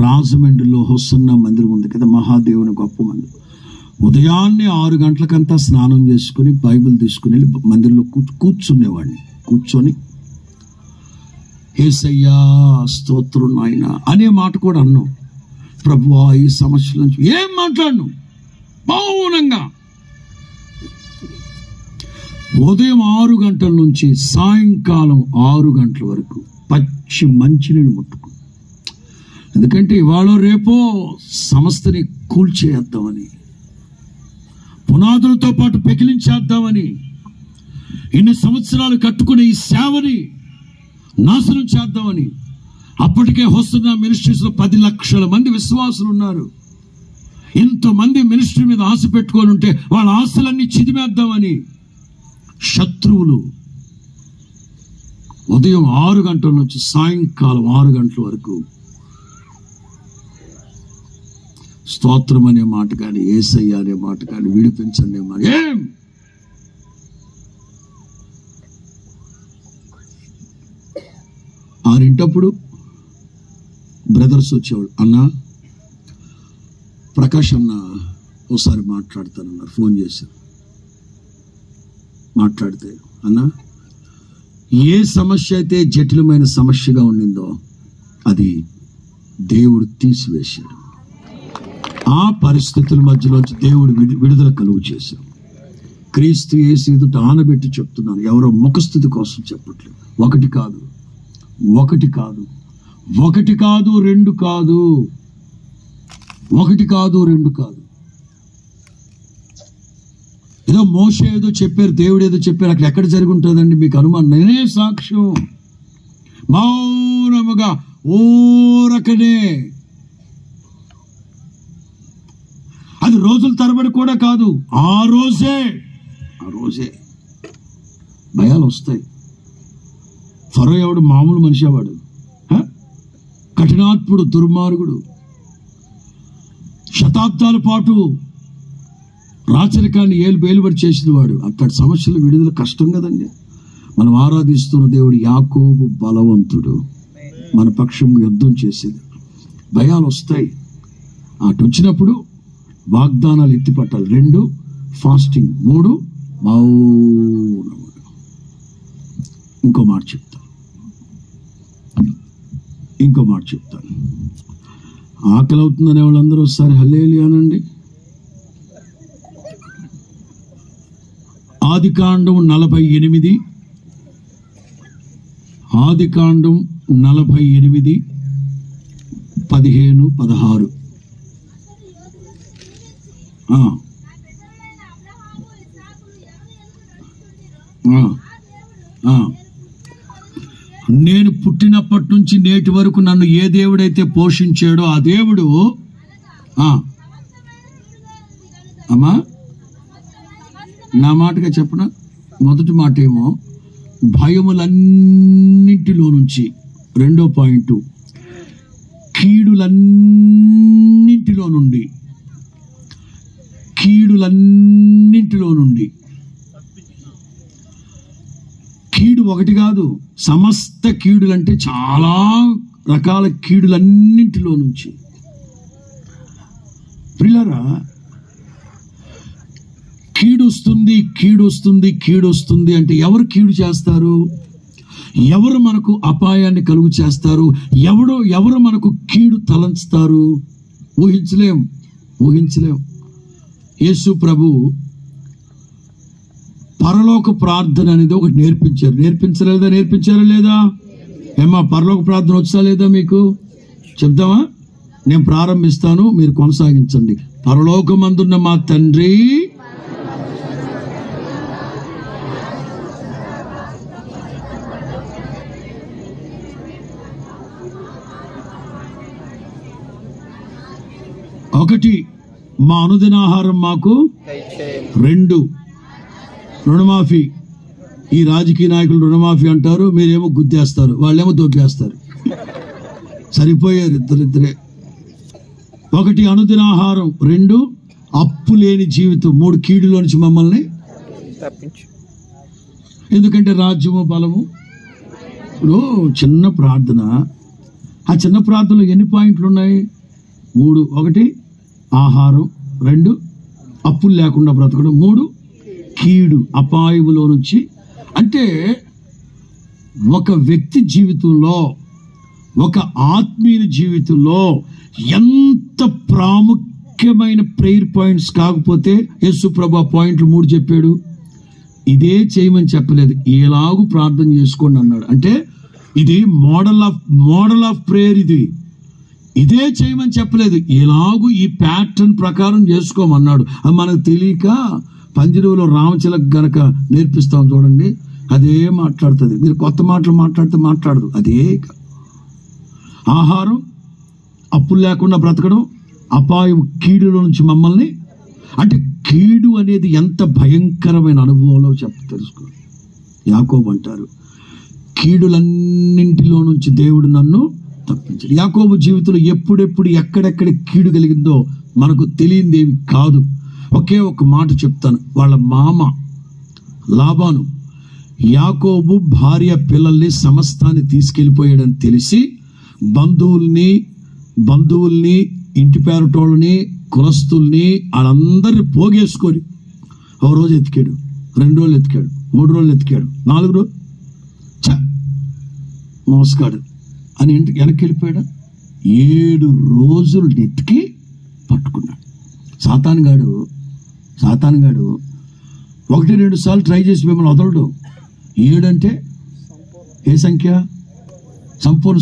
రాజమండ్రిలో హోసన్నా మందిరం ఉంది కదా, మహాదేవుని గొప్ప మందిరం. ఉదయాన్నే 6 గంటలకంతా స్నానం చేసుకుని బైబిల్ తీసుకుని వెళ్ళి మందిరంలో కూర్చునేవాడిని. కూర్చొని యేసయ్యా స్తోత్రం నాయనా అనే మాట కూడా అన్నాం. ప్రభువా ఈ సమస్యల నుంచి ఏం మాట్లాడను, మౌనంగా ఉదయం 6 గంటల నుంచి సాయంకాలం 6 గంటల వరకు పచ్చి మంచినీళ్ళు ముట్టుకు. ఎందుకంటే ఇవాళ రేపో సంస్థని కూల్చేద్దామని, పునాదులతో పాటు పెకిలించేద్దామని, ఇన్ని సంవత్సరాలు కట్టుకునే ఈ సేవని నాశనం చేద్దామని. అప్పటికే హోసన్నా మినిస్ట్రీస్లో 10 లక్షల మంది విశ్వాసులు ఉన్నారు. ఇంతమంది మినిస్ట్రీ మీద ఆశ పెట్టుకొని ఉంటే వాళ్ళ ఆశలన్నీ చిదిమేద్దామని శత్రువులు ఉదయం 6 గంటల నుంచి సాయంకాలం 6 గంటల వరకు స్తోత్రం అనే మాట కానీ, యేసయ్య అనే మాట కానీ, విడిపించండి మాట ఏం ఆరింటప్పుడు బ్రదర్స్ వచ్చేవాడు. అన్నా ప్రకాష్ అన్న ఒకసారి మాట్లాడతానన్నారు. ఫోన్ చేశారు. మాట్లాడితే అన్నా ఏ సమస్య అయితే జటిలమైన సమస్యగా ఉండిందో అది దేవుడు తీసివేశాడు. ఆ పరిస్థితుల మధ్యలోంచి దేవుడు విడుదల కలుగు చేశాడు. క్రీస్తు యేసు ఎదుట ఆనబెట్టి చెప్తున్నాను, ఎవరో ముఖస్థుతి కోసం చెప్పట్లేదు. ఒకటి కాదు 2 కాదు, 1 కాదు 2 కాదు. ఏదో మోషే ఏదో చెప్పారు, దేవుడు ఏదో చెప్పారు, అక్కడ ఎక్కడ జరిగి ఉంటుందండి మీకు అనుమానం? నేనే సాక్ష్యం. మౌనముగా ఊరకనే, అది రోజుల తరబడి కూడా కాదు, ఆ రోజే భయాలు వస్తాయి. ఫరో ఎవడు మామూలు మనిషి వాడు, కఠినాత్ముడు, దుర్మార్గుడు, శతాబ్దాల పాటు రాచరికాన్ని ఏలుబడి చేసిన వాడు. అక్కడి సమస్యలు విడుదల కష్టం కదండి. మనం ఆరాధిస్తున్న దేవుడు యాకోబు బలవంతుడు, మన పక్షంగా యుద్ధం చేసేది. భయాలు వస్తాయి. అటు వచ్చినప్పుడు వాగ్దానాలు ఎత్తిపట్టాలి. 2 ఫాస్టింగ్, 3 మౌనం. ఇంకో మాట చెప్తాను. ఆకలి అవుతుందనే వాళ్ళందరూ ఒకసారి హల్లెలూయా అనండి. ఆదికాండం 48 15, 16. నేను పుట్టినప్పటి నుంచి నేటి వరకు నన్ను ఏ దేవుడైతే పోషించాడో ఆ దేవుడు, అమ్మా నా మాటగా చెప్పన, మొదటి మాట ఏమో భయములన్నింటిలో నుంచి, 2వ పాయింట్ కీడులన్నింటిలో నుండి. కీడు ఒకటి కాదు, సమస్త కీడులంటే చాలా రకాల కీడులన్నింటిలో నుంచి. ప్రియులారా, కీడొస్తుంది అంటే ఎవరు కీడు చేస్తారు? ఎవరు మనకు అపాయాన్ని కలుగు చేస్తారు? ఎవరు మనకు కీడు తలంచుతారు? ఊహించలేం. యేసు ప్రభు పరలోక ప్రార్థన అనేది ఒకటి నేర్పించారా లేదా? ఏమా పరలోక ప్రార్థన వచ్చా లేదా మీకు? చెప్దామా? నేను ప్రారంభిస్తాను, మీరు కొనసాగించండి. పరలోకమందున్న మా తండ్రి, ఒకటి మా అనుదినాహారం మాకు, 2 రుణమాఫీ. ఈ రాజకీయ నాయకులు రుణమాఫీ అంటారు, మీరేమో గుద్దేస్తారు, వాళ్ళేమో దొబ్బేస్తారు. సరిపోయారు ఇద్దరే. 1 అనుదినాహారం, 2 అప్పు లేని జీవితం, 3 కీడులో నుంచి మమ్మల్ని తప్పించు. ఎందుకంటే రాజ్యము బలము. ఇప్పుడు చిన్న ప్రార్థన, ఆ చిన్న ప్రార్థనలో ఎన్ని పాయింట్లు ఉన్నాయి? 3. 1 ఆహారం, 2 అప్పులు లేకుండా బ్రతకడం, 3 కీడు అపాయములో నుంచి. అంటే ఒక వ్యక్తి జీవితంలో, ఒక ఆత్మీయ జీవితంలో ఎంత ప్రాముఖ్యమైన ప్రేయర్ పాయింట్స్ కాకపోతే యేసు ప్రభు పాయింట్లు 3 చెప్పాడు. ఇదే చేయమని చెప్పలేదు, ఎలాగూ ప్రార్థన చేసుకోండి అన్నాడు. అంటే ఇది మోడల్ ఆఫ్ ప్రేయర్. ఇదే చేయమని చెప్పలేదు, ఎలాగూ ఈ ప్యాటర్న్ ప్రకారం చేసుకోమన్నాడు. అది మనకు తెలియక పంజరువులో రామచిలక గనక నేర్పిస్తాం చూడండి, అదే మాట్లాడుతుంది. మీరు కొత్త మాటలు మాట్లాడితే మాట్లాడదు. అదే ఆహారం, అప్పులు లేకుండా బ్రతకడం, అపాయం కీడులో నుంచి మమ్మల్ని. అంటే కీడు అనేది ఎంత భయంకరమైన అనుభవంలో తెలుసుకో. యాకోబు అంటారు, కీడులన్నింటిలో నుంచి దేవుడు నన్ను తప్పించాడు. యాకోబు జీవితంలో ఎప్పుడెప్పుడు ఎక్కడెక్కడ కీడు కలిగిందో మనకు తెలియదేవి కాదు. ఒకే ఒక మాట చెప్తాను. వాళ్ళ మామ లాబాను యాకోబు భార్య పిల్లల్ని సమస్తాన్ని తీసుకెళ్ళిపోయాడని తెలిసి బంధువుల్ని ఇంటి పేరటోళ్ళని కులస్తుల్ని వాళ్ళందరినీ పోగేసుకొని ఒక రోజు ఎతికాడు, 2 రోజులు ఎతికాడు, 3 రోజులు ఎతికాడు, 4 రోజులు మోసగాడు అని వెనక్కి వెళ్ళిపోయాడు. 7 రోజులు ఎతికి పట్టుకున్నాడు. సాతానుగాడు 1-2 సార్లు ట్రై చేసి మిమ్మల్ని వదలడు. 7 అంటే ఏ సంఖ్య? సంపూర్ణ